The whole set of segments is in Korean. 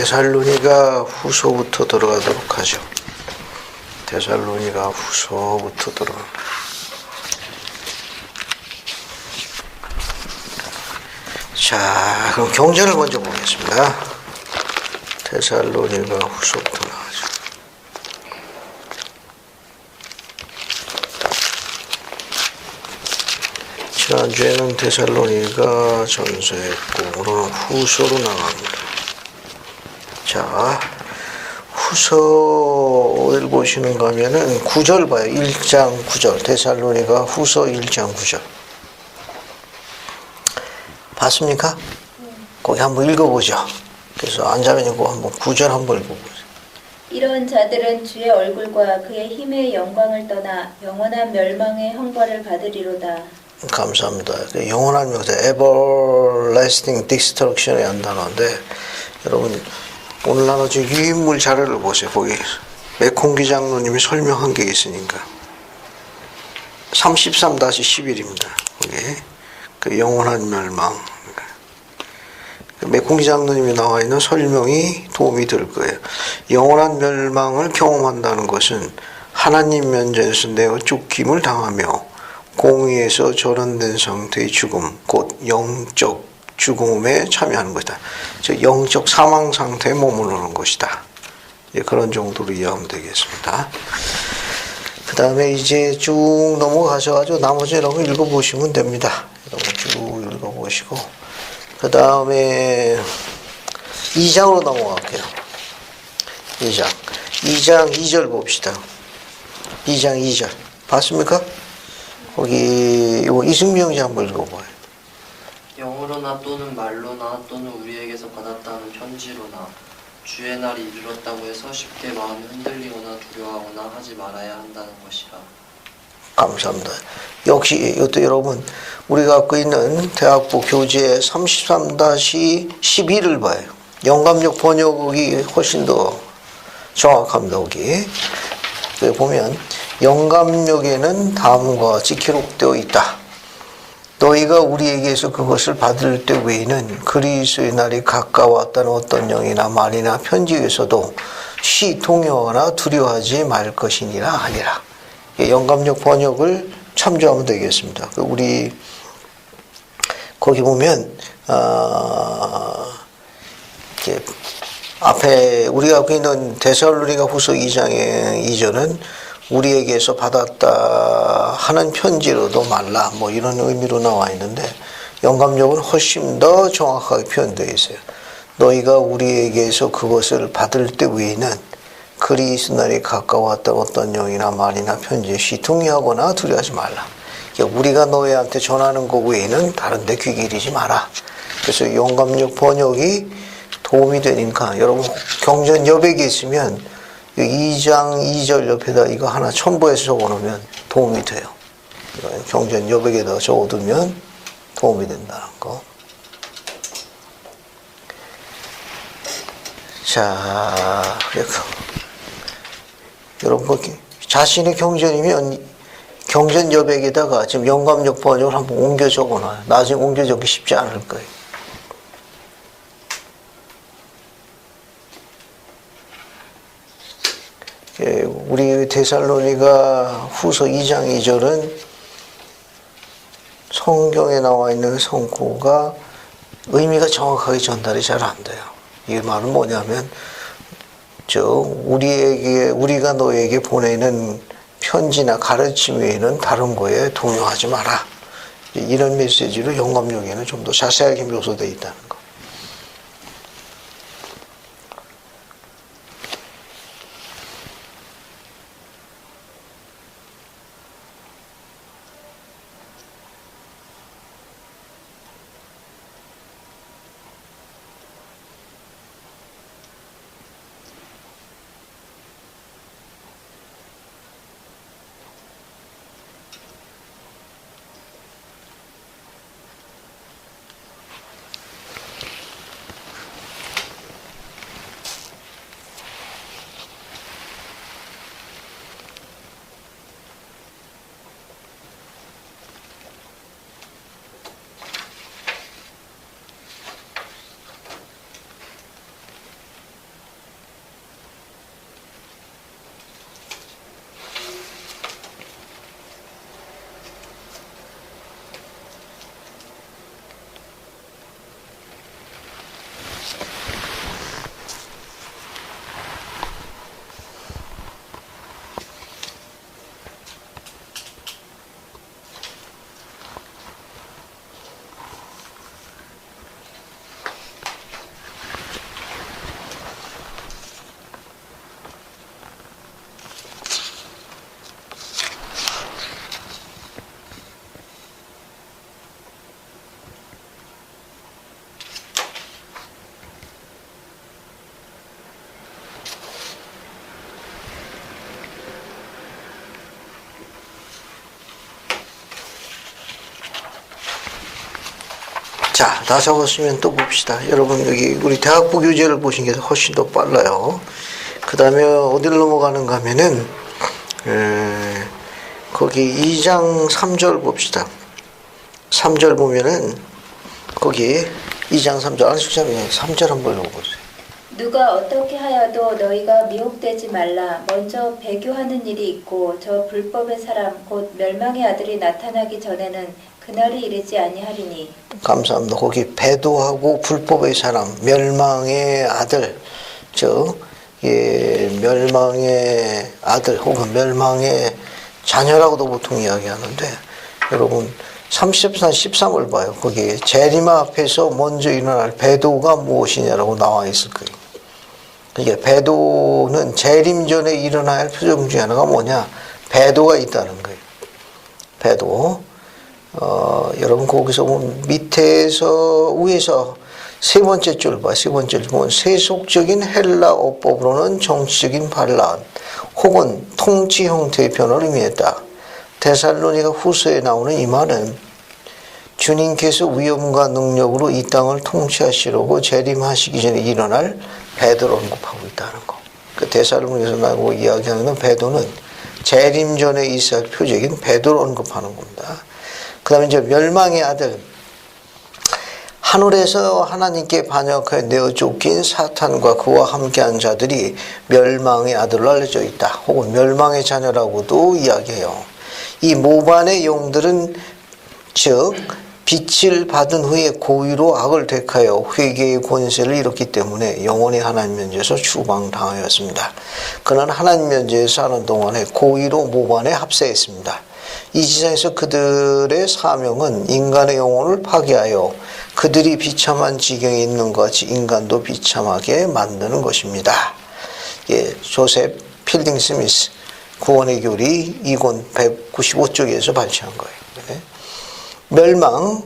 데살로니가 후서부터 들어가도록 하죠. 데살로니가 후서부터 들어가. 자, 그럼 경전을 먼저 보겠습니다. 데살로니가 후서부터 나가죠. 지난주에는 데살로니가 전서했고 오늘은 후서로 나갑니다. 자, 후서를 보시는가 하면은 9절 봐요. 1장 9절. 데살로니가 후서 1장 9절. 봤습니까? 거기 한번 읽어보죠. 그래서 앉아있고 한번 9절 한번 읽어보죠. 이런 자들은 주의 얼굴과 그의 힘의 영광을 떠나 영원한 멸망의 형벌을 받으리로다. 감사합니다. 영원한 명사 everlasting destruction에 한다는데 여러분 오늘 나눠진 유인물 자료를 보세요. 거기 맥콩기 장로님이 설명한 게 있으니까 33-11입니다. 거기 그 영원한 멸망 맥콩기 장로님이 나와 있는 설명이 도움이 될 거예요. 영원한 멸망을 경험한다는 것은 하나님 면전에서 내어 쫓김을 당하며 공의에서 전환된 상태의 죽음, 곧 영적 죽음에 참여하는 것이다. 즉 영적 사망 상태에 머무르는 것이다. 그런 정도로 이해하면 되겠습니다. 그 다음에 이제 쭉 넘어가셔가지고 나머지 여러분 읽어보시면 됩니다. 여러분 쭉 읽어보시고 그 다음에 2장으로 넘어갈게요. 2장 2절 봅시다. 2장 2절 봤습니까? 거기 이승미 형제 한번 읽어봐요. 영으로나 또는 말로나 또는 우리에게서 받았다는 편지로나 주의 날이 이르렀다고 해서 쉽게 마음이 흔들리거나 두려워하거나 하지 말아야 한다는 것이라. 감사합니다. 역시 이것도 여러분 우리가 갖고 있는 대학부 교재 33-12를 봐요. 영감역 번역이 훨씬 더 정확합니다. 거기 보면 영감역에는 다음과 같이 기록되어 있다. 너희가 우리에게서 그것을 받을 때 외에는 그리스도의 날이 가까웠다는 어떤 영이나 말이나 편지에서도 시통하거나 두려워하지 말 것이니라 하니라. 영감역 번역을 참조하면 되겠습니다. 우리 거기 보면 앞에 우리가 갖고 있는 데살로니가 후서 2장의 2절은 우리에게서 받았다 하는 편지로도 말라 뭐 이런 의미로 나와 있는데 영감역은 훨씬 더 정확하게 표현되어 있어요. 너희가 우리에게서 그것을 받을 때 외에는 그리스도 날이 가까웠다 어떤 영이나 말이나 편지에 시통하거나 두려워하지 말라. 그러니까 우리가 너희한테 전하는 것 외에는 다른 데 귀 기리지 마라. 그래서 영감역 번역이 도움이 되니까 여러분 경전 여백이 있으면 2장 2절 옆에다 이거 하나 첨부해서 적어놓으면 도움이 돼요. 경전 여백에다 적어두면 도움이 된다는 거. 자, 여러분 자신의 경전이면 경전 여백에다가 지금 영감역 번역을 한번 옮겨 적어놔요. 나중에 옮겨 적기 쉽지 않을 거예요. 우리 데살로니가 후서 2장 2절은 성경에 나와 있는 성구가 의미가 정확하게 전달이 잘 안 돼요. 이 말은 뭐냐면 우리가 너에게 보내는 편지나 가르침 외에는 다른 거에 동요하지 마라. 이런 메시지로 영감역에는 좀 더 자세하게 묘사되어 있다는 거. 자, 다 적었으면 또 봅시다. 여러분, 여기 우리 대학부 교재를 보신 게 훨씬 더 빨라요. 그 다음에 어디를 넘어가는가 하면은, 거기 2장 3절 봅시다. 3절 보면은, 거기 2장 3절, 안식자면 3절 한번 읽어보세요. 누가 어떻게 하여도 너희가 미혹되지 말라. 먼저 배교하는 일이 있고 저 불법의 사람 곧 멸망의 아들이 나타나기 전에는 그날이 이르지 아니하리니. 감사합니다. 거기 배도하고 불법의 사람, 멸망의 아들, 멸망의 아들 혹은 멸망의 자녀라고도 보통 이야기하는데, 여러분 30산 13을 봐요. 거기에 재림 앞에서 먼저 일어날 배도가 무엇이냐라고 나와 있을 거예요. 그러니까 배도는 재림 전에 일어나야 할 표정 중에 하나가 뭐냐? 배도가 있다는 거예요. 배도. 여러분 거기서 보면 밑에서 위에서 세 번째 줄 봐. 세 번째 줄 보면 세속적인 헬라 어법으로는 정치적인 반란 혹은 통치 형태의 변화를 의미했다. 데살로니가 후서에 나오는 이 말은 주님께서 위엄과 능력으로 이 땅을 통치하시려고 재림하시기 전에 일어날 배도를 언급하고 있다는 거. 그 데살로니가에서 나오고 이야기하는 배도는 재림 전에 있어야 할 표적인 배도를 언급하는 겁니다. 그 다음에 이제 멸망의 아들. 하늘에서 하나님께 반역하여 내어 쫓긴 사탄과 그와 함께한 자들이 멸망의 아들로 알려져 있다. 혹은 멸망의 자녀라고도 이야기해요. 이 모반의 영들은 즉 빛을 받은 후에 고의로 악을 택하여 회개의 권세를 잃었기 때문에 영원히 하나님 면제에서 추방당하였습니다. 그는 하나님 면제에서 하는 동안에 고의로 모반에 합세했습니다. 이 지상에서 그들의 사명은 인간의 영혼을 파괴하여 그들이 비참한 지경에 있는 것 같이 인간도 비참하게 만드는 것입니다. 조셉 필딩 스미스 구원의 교리 2권 195쪽에서 발췌한 거예요. 멸망,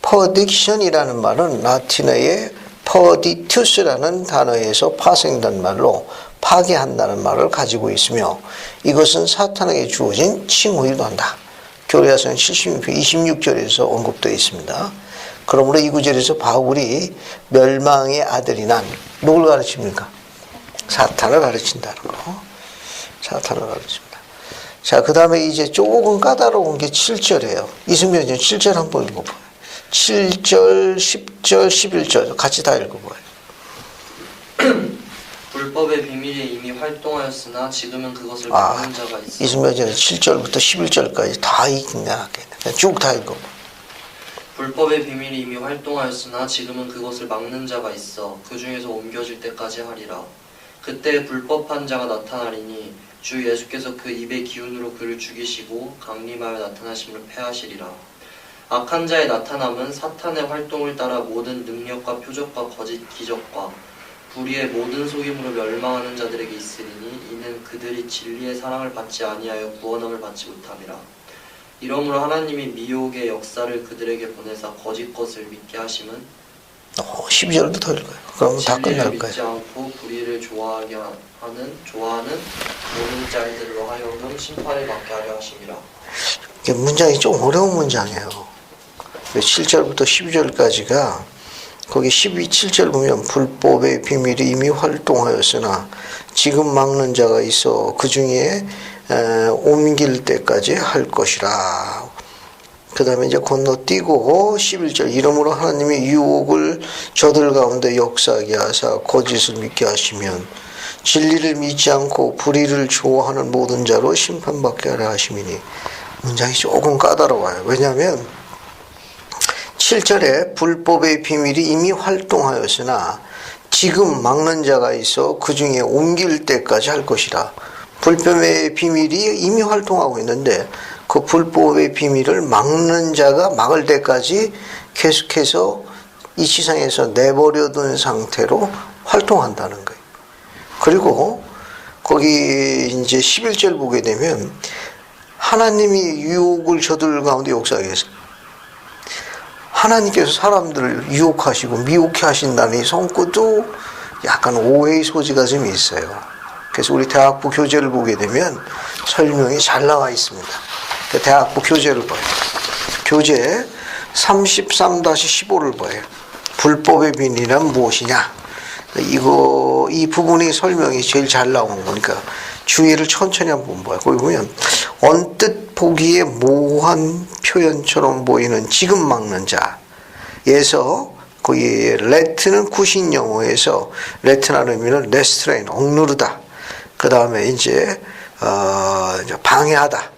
퍼딕션이라는 말은 라틴어의 퍼디투스라는 단어에서 파생된 말로 파괴한다는 말을 가지고 있으며 이것은 사탄에게 주어진 칭호이기도 한다. 교리서는 26절에서 언급되어 있습니다. 그러므로 이 구절에서 바울이 멸망의 아들이 난 누굴 가르칩니까? 사탄을 가르친다는 거. 사탄을 가르칩니다. 자, 그 다음에 이제 조금 까다로운 게 7절이에요. 이승민 이제 7절 한번 읽어봐요. 7절, 10절, 11절 같이 다 읽어봐요. 불법의 비밀이 이미 활동하였으나 지금은 그것을 막는 자가 있어. 이승민 이제 7절부터 11절까지 다 읽나겠네. 쭉 다 읽어봐. 불법의 비밀이 이미 활동하였으나 지금은 그것을 막는 자가 있어. 그 중에서 옮겨질 때까지 하리라. 그때 불법한 자가 나타나리니 주 예수께서 그 입의 기운으로 그를 죽이시고 강림하여 나타나심을 패하시리라. 악한 자의 나타남은 사탄의 활동을 따라 모든 능력과 표적과 거짓 기적과 불의의 모든 속임으로 멸망하는 자들에게 있으리니 이는 그들이 진리의 사랑을 받지 아니하여 구원함을 받지 못함이라. 이러므로 하나님이 미혹의 역사를 그들에게 보내사 거짓 것을 믿게 하심은 12절도 더 읽어요. 그러면 다 진리를 끝날 믿지 거예요. 않고 불의를 좋아하는 모든 자들로 하여금 심판을 받게 하려 하심이라. 이게 문장이 좀 어려운 문장이에요. 7절부터 12절까지가 거기 7절 보면 불법의 비밀이 이미 활동하였으나 지금 막는 자가 있어 그 중에 옮길 때까지 할 것이라. 그 다음에 이제 건너뛰고 11절 이러므로 하나님이 유혹을 저들 가운데 역사하게 하사 거짓을 믿게 하시면 진리를 믿지 않고 불의를 좋아하는 모든 자로 심판받게 하려 하심이니. 문장이 조금 까다로워요. 왜냐하면 7절에 불법의 비밀이 이미 활동하였으나 지금 막는 자가 있어 그 중에 옮길 때까지 할 것이라. 불법의 비밀이 이미 활동하고 있는데 그 불법의 비밀을 막는 자가 막을 때까지 계속해서 이 세상에서 내버려둔 상태로 활동한다는 거예요. 그리고 거기 이제 11절 보게 되면 하나님이 유혹을 저들 가운데 역사하게 했어요. 하나님께서 사람들을 유혹하시고 미혹해 하신다는 이 성구도 약간 오해의 소지가 좀 있어요. 그래서 우리 대학부 교재를 보게 되면 설명이 잘 나와 있습니다. 대학부 교재를 봐요. 교재 33-15를 봐요. 불법의 비밀이란 무엇이냐? 이 부분의 설명이 제일 잘 나오는 거니까 주의를 천천히 한번 봐요. 거기 보면 언뜻 보기에 모호한 표현처럼 보이는 지금 막는 자에서 거기 레트는 구신 영어에서 레트라는 의미는 레스트레인 억누르다. 그 다음에 이제 방해하다.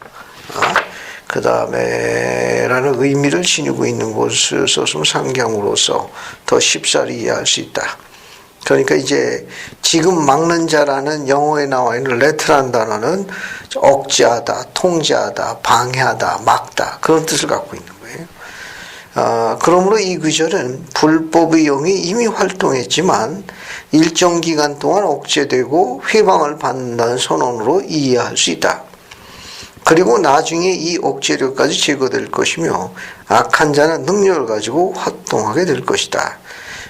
그 다음에라는 의미를 지니고 있는 것을 썼으면 상경으로서 더 쉽사리 이해할 수 있다. 그러니까 이제 지금 막는 자라는 영어에 나와 있는 레트라는 단어는 억제하다, 통제하다, 방해하다, 막다 그런 뜻을 갖고 있는 거예요. 그러므로 이 구절은 불법의 영이 이미 활동했지만 일정 기간 동안 억제되고 회방을 받는다는 선언으로 이해할 수 있다. 그리고 나중에 이 억제력까지 제거될 것이며 악한 자는 능력을 가지고 활동하게 될 것이다.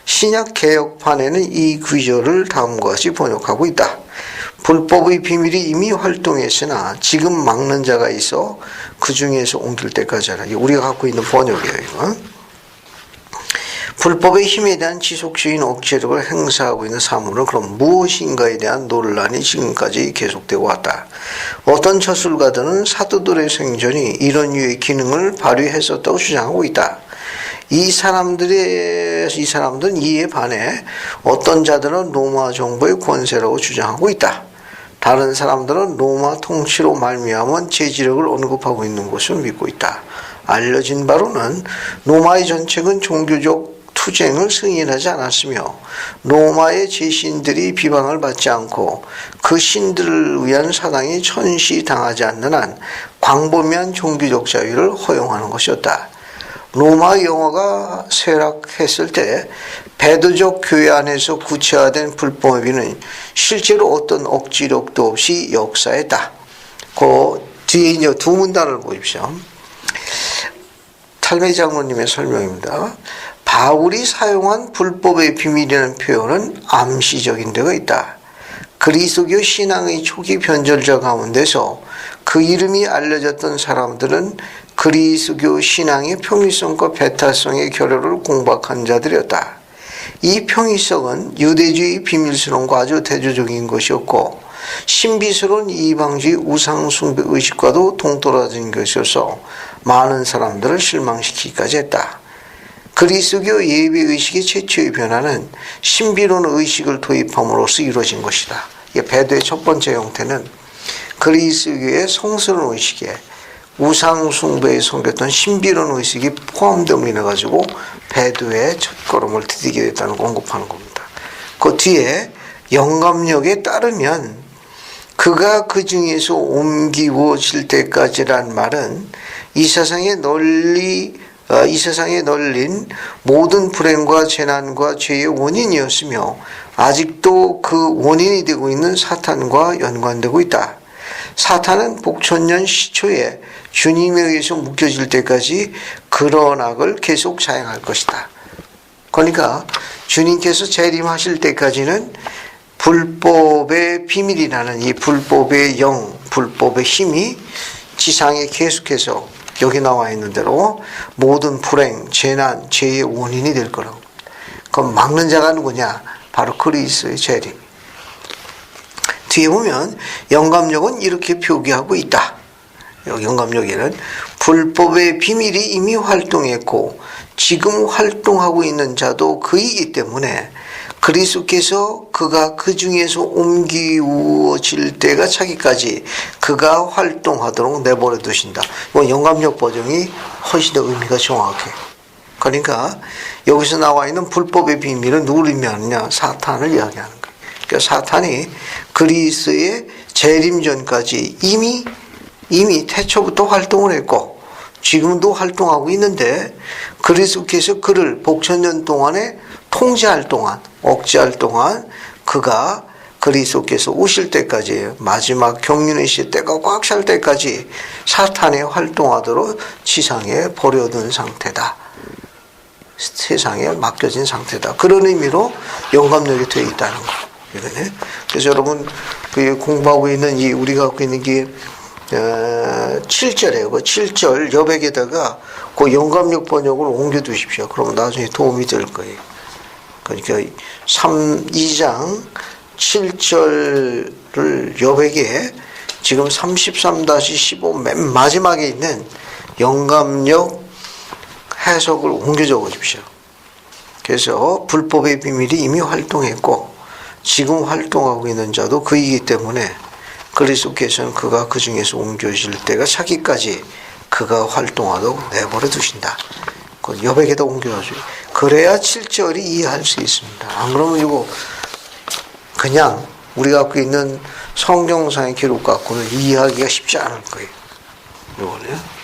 신약 개혁판에는 이 구절을 다음과 같이 번역하고 있다. 불법의 비밀이 이미 활동했으나 지금 막는 자가 있어 그 중에서 옮길 때까지 하라. 우리가 갖고 있는 번역이에요. 이거. 불법의 힘에 대한 지속적인 억제력을 행사하고 있는 사물은 그럼 무엇인가에 대한 논란이 지금까지 계속되고 왔다. 어떤 저술가들은 사도들의 생전이 이런 유의 기능을 발휘했었다고 주장하고 있다. 이 사람들은 이에 반해 어떤 자들은 로마 정부의 권세라고 주장하고 있다. 다른 사람들은 로마 통치로 말미암은 제지력을 언급하고 있는 것을 믿고 있다. 알려진 바로는 로마의 정책은 종교적 투쟁을 승인하지 않았으며 로마의 제신들이 비방을 받지 않고 그 신들을 위한 사당이 천시당하지 않는 한 광범위한 종교적 자유를 허용하는 것이었다. 로마 영어가 쇠락했을 때 배도적 교회 안에서 구체화된 불법의는 실제로 어떤 억지력도 없이 역사했다. 그 뒤에 이제 두 문단을 보십시오. 탈메 장로님의 설명입니다. 바울이 사용한 불법의 비밀이라는 표현은 암시적인 데가 있다. 그리스도교 신앙의 초기 변절자 가운데서 그 이름이 알려졌던 사람들은 그리스도교 신앙의 평이성과 배타성의 결여를 공박한 자들이었다. 이 평이성은 유대주의 비밀스러움과 아주 대조적인 것이었고 신비스러운 이방주의 우상숭배 의식과도 동떨어진 것이어서 많은 사람들을 실망시키기까지 했다. 그리스도교 예배의식의 최초의 변화는 신비로운 의식을 도입함으로써 이루어진 것이다. 배도의 첫 번째 형태는 그리스도교의 성스러운 의식에 우상숭배에 섬겼던 신비로운 의식이 포함됨으로 인해 가지고 배도의 첫걸음을 디디게 됐다는 걸 언급하는 겁니다. 그 뒤에 영감력에 따르면 그가 그 중에서 옮기워질 때까지란 말은 이 세상에 널린 모든 불행과 재난과 죄의 원인이었으며 아직도 그 원인이 되고 있는 사탄과 연관되고 있다. 사탄은 복천년 시초에 주님에 의해서 묶여질 때까지 그런 악을 계속 자행할 것이다. 그러니까 주님께서 재림하실 때까지는 불법의 비밀이라는 이 불법의 영, 불법의 힘이 지상에 계속해서 여기 나와 있는 대로 모든 불행, 재난, 죄의 원인이 될 거라고. 그럼 막는 자가 누구냐? 바로 그리스도의 재림. 뒤에 보면 영감력은 이렇게 표기하고 있다. 영감력에는 불법의 비밀이 이미 활동했고 지금 활동하고 있는 자도 그이기 때문에 그리스도께서 그가 그 중에서 옮기워질 때가 차기까지 그가 활동하도록 내버려 두신다. 영감력 버전이 훨씬 더 의미가 정확해. 그러니까 여기서 나와 있는 불법의 비밀은 누구를 의미하느냐? 사탄을 이야기하는 거예요. 그러니까 사탄이 그리스도의 재림 전까지 이미 태초부터 활동을 했고 지금도 활동하고 있는데 그리스도께서 그를 복천년 동안에 통제할 동안, 억제할 동안 그가 그리스도께서 오실 때까지 마지막 경륜의 시대가 꽉 찰 때까지 사탄이 활동하도록 지상에 버려둔 상태다. 세상에 맡겨진 상태다. 그런 의미로 영감력이 되어 있다는 거. 그래서 여러분 공부하고 있는 우리가 갖고 있는 게 7절에 그 7절 여백에다가 그 영감력 번역을 옮겨 두십시오. 그러면 나중에 도움이 될 거예요. 그러니까 2장 7절을 여백에 지금 33-15 맨 마지막에 있는 영감력 해석을 옮겨 적어 주십시오. 그래서 불법의 비밀이 이미 활동했고 지금 활동하고 있는 자도 그이기 때문에 그리스도께서는 그가 그 중에서 옮겨질 때가 차기까지 그가 활동하도록 내버려 두신다. 그 여백에다 옮겨줘요. 그래야 7절이 이해할 수 있습니다. 안 그러면 이거 그냥 우리가 갖고 있는 성경상의 기록 갖고는 이해하기가 쉽지 않을 거예요. 이거는요.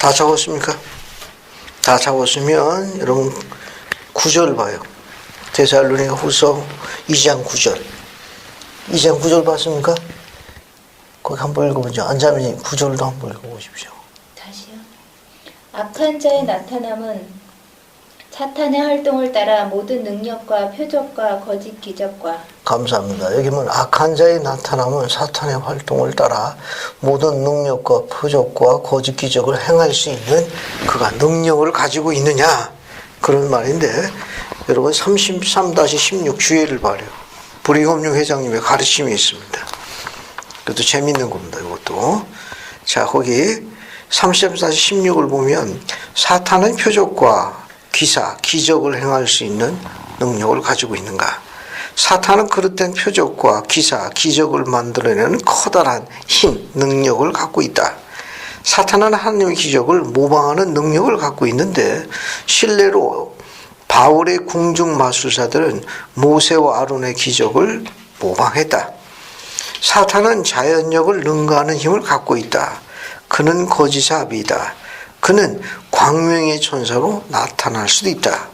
다 적었습니까? 다 적었으면 여러분 9절 봐요. 데살로니가 후서 2장 9절. 2장 9절 봤습니까? 거기 한번 읽어보죠. 안자매님 9절도 한번 읽어보십시오. 다시요. 악한 자의 나타남은 사탄의 활동을 따라 모든 능력과 표적과 거짓 기적과 감사합니다. 여기 보면 악한 자의 나타남은 사탄의 활동을 따라 모든 능력과 표적과 거짓 기적을 행할 수 있는 그가 능력을 가지고 있느냐 그런 말인데 여러분 33-16 주의를 바래요. 불이검령 회장님의 가르침이 있습니다. 그것도 재밌는 겁니다. 이것도. 자 거기 33-16을 보면 사탄은 표적과 기사, 기적을 행할 수 있는 능력을 가지고 있는가? 사탄은 그릇된 표적과 기사, 기적을 만들어내는 커다란 힘, 능력을 갖고 있다. 사탄은 하나님의 기적을 모방하는 능력을 갖고 있는데 실례로 바울의 궁중 마술사들은 모세와 아론의 기적을 모방했다. 사탄은 자연력을 능가하는 힘을 갖고 있다. 그는 거짓의 아비이다. 그는 광명의 천사로 나타날 수도 있다.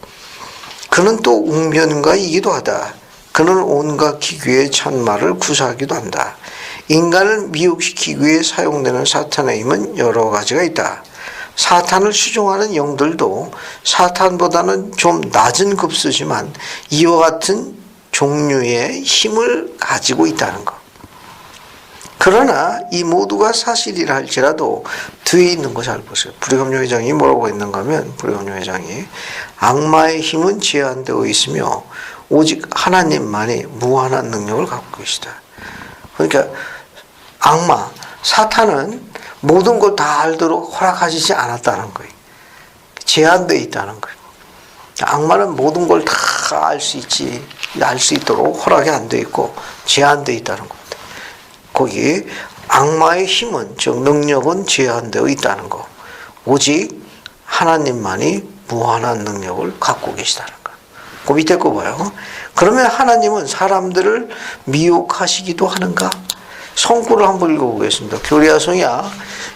그는 또 웅변가이기도 하다. 그는 온갖 기교의 찬말을 구사하기도 한다. 인간을 미혹시키기 위해 사용되는 사탄의 힘은 여러 가지가 있다. 사탄을 추종하는 영들도 사탄보다는 좀 낮은 급수지만 이와 같은 종류의 힘을 가지고 있다는 것. 그러나 이 모두가 사실이라 할지라도 뒤에 있는 거 잘 보세요. 브리검 회장이 뭐라고 했는가 하면 브리검 회장이 악마의 힘은 제한되어 있으며 오직 하나님만이 무한한 능력을 갖고 계시다. 그러니까 악마, 사탄은 모든 걸 다 알도록 허락하시지 않았다는 거예요. 제한되어 있다는 거예요. 악마는 모든 걸 다 알 수 있지, 알 수 있도록 허락이 안 되어 있고 제한되어 있다는 겁니다. 거기 악마의 힘은, 즉 능력은 제한되어 있다는 거. 오직 하나님만이 무한한 능력을 갖고 계시다는 거. 그 밑에 거 봐요. 그러면 하나님은 사람들을 미혹하시기도 하는가? 성구를 한번 읽어보겠습니다. 교리야성야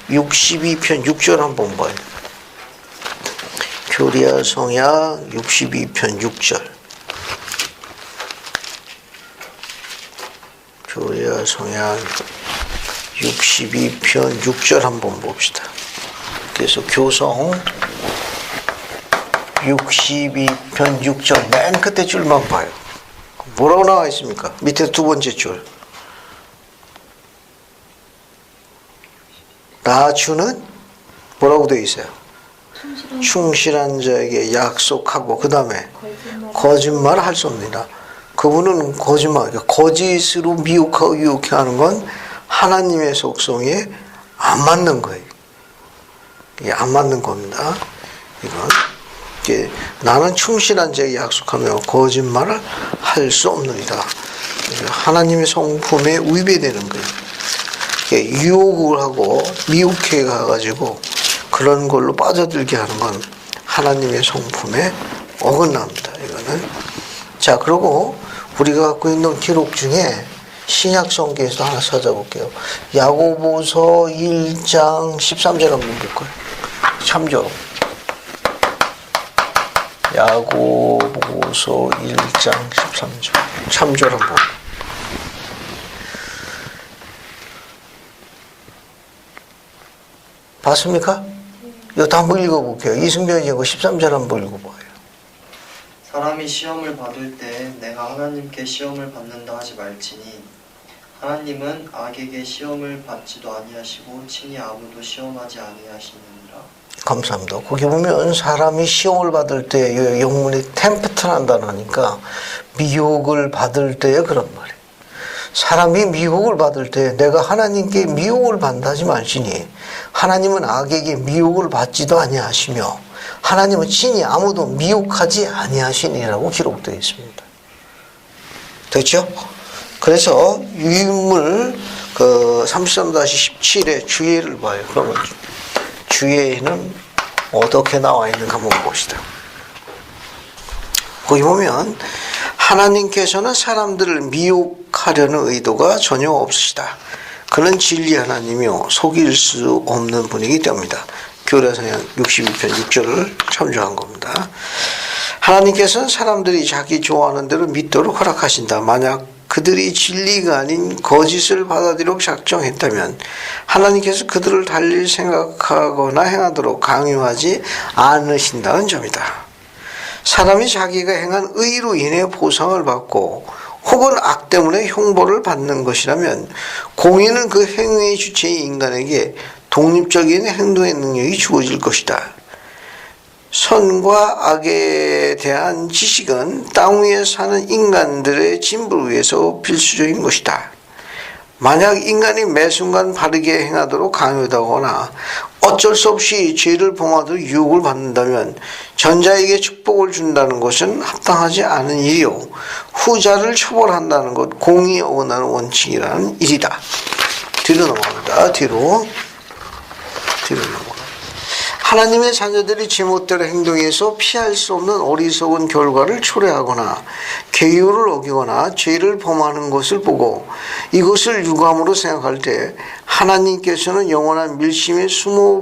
62편 6절 한번 봐요. 교리야성야 62편 6절. 교리야성야 62편 6절 한번 봅시다. 그래서 교성 62편 6절 맨 끝에 줄만 봐요. 뭐라고 나와 있습니까? 밑에 두 번째 줄. 나 주는 뭐라고 되어 있어요? 충실한 자에게 약속하고 그 다음에 거짓말 할 수 없습니다. 그분은 거짓말, 거짓으로 미혹하고 유혹해 하는 건 하나님의 속성에 안 맞는 거예요. 이게 안 맞는 겁니다. 이건 이게 나는 충실한 자에게 약속하며 거짓말을 할 수 없느니라. 하나님의 성품에 위배되는 거예요. 유혹을 하고 미혹해 가가지고 그런 걸로 빠져들게 하는 건 하나님의 성품에 어긋납니다. 이거는. 자, 그리고 우리가 갖고 있는 기록 중에 신약 성경에서 하나 찾아볼게요. 야고보서 1장 13절 한번 볼까요? 참조로. 야고보서 1장 13절. 참조로 한번. 봤습니까? 이것도 한번 읽어볼게요. 이승변이 이거 13절 한번 읽어봐요. 사람이 시험을 받을 때 내가 하나님께 시험을 받는다 하지 말지니 하나님은 악에게 시험을 받지도 아니하시고 친히 아무도 시험하지 아니하시느니라. 감사합니다. 거기 보면 사람이 시험을 받을 때 영문이 템프트한다는 하니까 미혹을 받을 때에 그런 말이에요. 사람이 미혹을 받을 때 내가 하나님께 미혹을 받는다 하지 말지니 하나님은 악에게 미혹을 받지도 아니하시며 하나님은 친히 아무도 미혹하지 아니하시니라고 기록되어 있습니다. 됐죠? 그래서 유인물 33-17의 주예를 봐요. 그러면 주예는 어떻게 나와 있는가 한번 봅시다. 거기 보면 하나님께서는 사람들을 미혹하려는 의도가 전혀 없으시다. 그는 진리 하나님이요 속일 수 없는 분이기 때문이다. 교리야성야 62편 6절을 참조한 겁니다. 하나님께서는 사람들이 자기 좋아하는 대로 믿도록 허락하신다. 만약 그들이 진리가 아닌 거짓을 받아들이도록 작정했다면 하나님께서 그들을 달리 생각하거나 행하도록 강요하지 않으신다는 점이다. 사람이 자기가 행한 의로 인해 보상을 받고 혹은 악 때문에 형벌을 받는 것이라면 공의는 그 행위의 주체인 인간에게 독립적인 행동의 능력이 주어질 것이다. 선과 악에 대한 지식은 땅 위에 사는 인간들의 진보를 위해서 필수적인 것이다. 만약 인간이 매 순간 바르게 행하도록 강요하거나 어쩔 수 없이 죄를 범하도록 유혹을 받는다면 전자에게 축복을 준다는 것은 합당하지 않은 일이요 후자를 처벌한다는 것 공의에 어긋나는 원칙이라는 일이다. 뒤로 넘어갑니다. 뒤로 넘어갑니다. 하나님의 자녀들이 제멋대로 행동해서 피할 수 없는 어리석은 결과를 초래하거나 계율을 어기거나 죄를 범하는 것을 보고 이것을 유감으로 생각할 때 하나님께서는 영원한 밀심에 숨어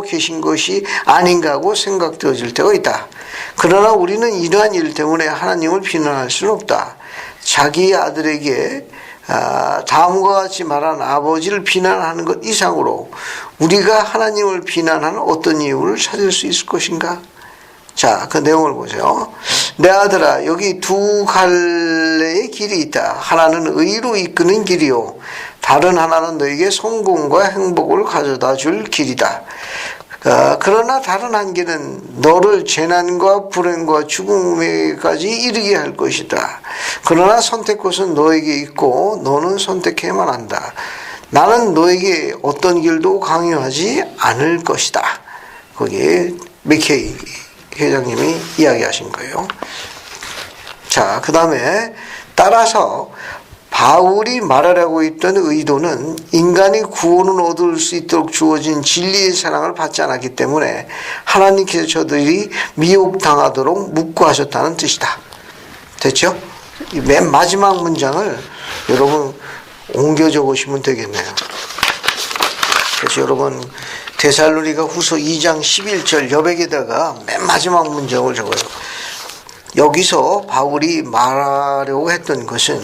계신 것이 아닌가 하고 생각되어질 때가 있다. 그러나 우리는 이러한 일 때문에 하나님을 비난할 수는 없다. 자기 아들에게 다음과 같이 말한 아버지를 비난하는 것 이상으로 우리가 하나님을 비난하는 어떤 이유를 찾을 수 있을 것인가? 자, 그 내용을 보세요. 내 아들아, 여기 두 갈래의 길이 있다. 하나는 의로 이끄는 길이요, 다른 하나는 너에게 성공과 행복을 가져다 줄 길이다. 그러나 다른 한 길은 너를 재난과 불행과 죽음에까지 이르게 할 것이다. 그러나 선택 것은 너에게 있고 너는 선택해야만 한다. 나는 너에게 어떤 길도 강요하지 않을 것이다. 거기에 맥케이 회장님이 이야기하신 거예요. 자, 그 다음에 따라서 바울이 말하려고 했던 의도는 인간이 구원을 얻을 수 있도록 주어진 진리의 사랑을 받지 않았기 때문에 하나님께서 저들이 미혹당하도록 묵고하셨다는 뜻이다. 됐죠? 맨 마지막 문장을 여러분 옮겨 적으시면 되겠네요. 그래서 여러분 데살로니가 후서 2장 11절 여백에다가 맨 마지막 문장을 적어요. 여기서 바울이 말하려고 했던 것은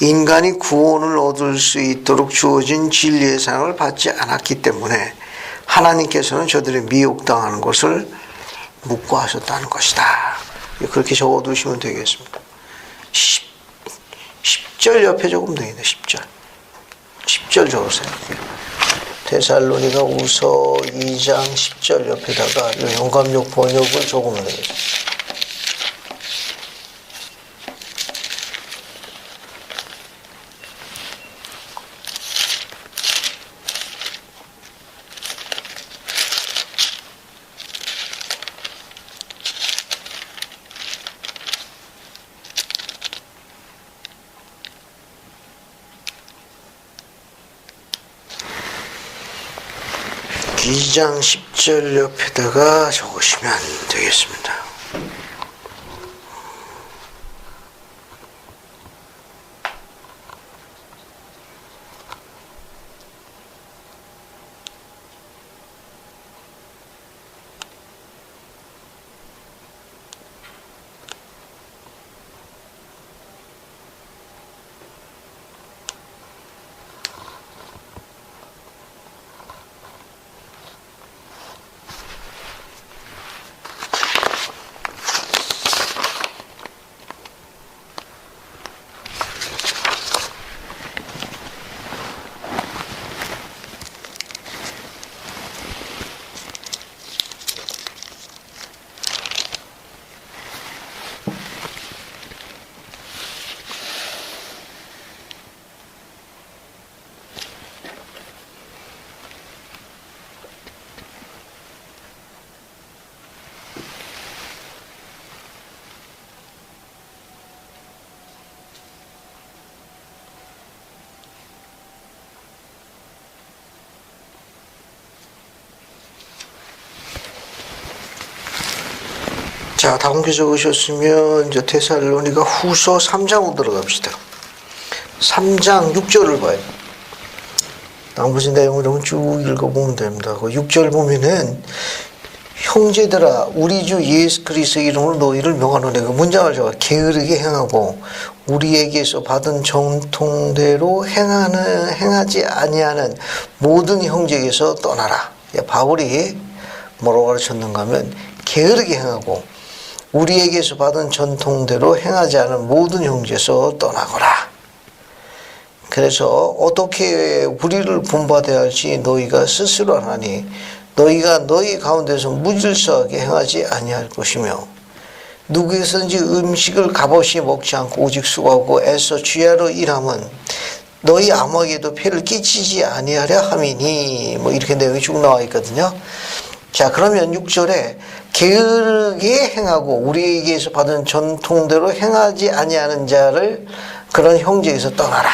인간이 구원을 얻을 수 있도록 주어진 진리의 사랑을 받지 않았기 때문에 하나님께서는 저들이 미혹당하는 것을 묵고하셨다는 것이다. 그렇게 적어두시면 되겠습니다. 10절 옆에 적으면 되겠네. 10절 적으세요. 데살로니가 후서 2장 10절 옆에다가 영감역 번역을 적으면 되겠습니다. 이 장 10절 옆에다가 적으시면 되겠습니다. 자, 다음 게 적으셨으면 이제 데살로니가 후서 3장으로 들어갑시다. 3장 6절을 봐요. 나머지 내용을 여러분 쭉 읽어보면 됩니다. 그 6절 보면은 형제들아 우리 주 예수 그리스도의 이름으로 너희를 명하노니 그 문장을 제가 게으르게 행하고 우리에게서 받은 정통대로 행하지 아니하는 모든 형제에게서 떠나라. 바울이 뭐라고 가르쳤는가 하면 게으르게 행하고 우리에게서 받은 전통대로 행하지 않은 모든 형제에서 떠나거라. 그래서 어떻게 우리를 본받아야 할지 너희가 스스로 하나니 너희가 너희 가운데서 무질서하게 행하지 아니할 것이며 누구에서든지 음식을 값없이 먹지 않고 오직 수고하고 애써 주야로 일함은 너희 아무에게도 폐를 끼치지 아니하려 함이니 뭐 이렇게 내용이 쭉 나와 있거든요. 자, 그러면 6절에 게으르게 행하고 우리에게서 받은 전통대로 행하지 아니하는 자를 그런 형제에서 떠나라.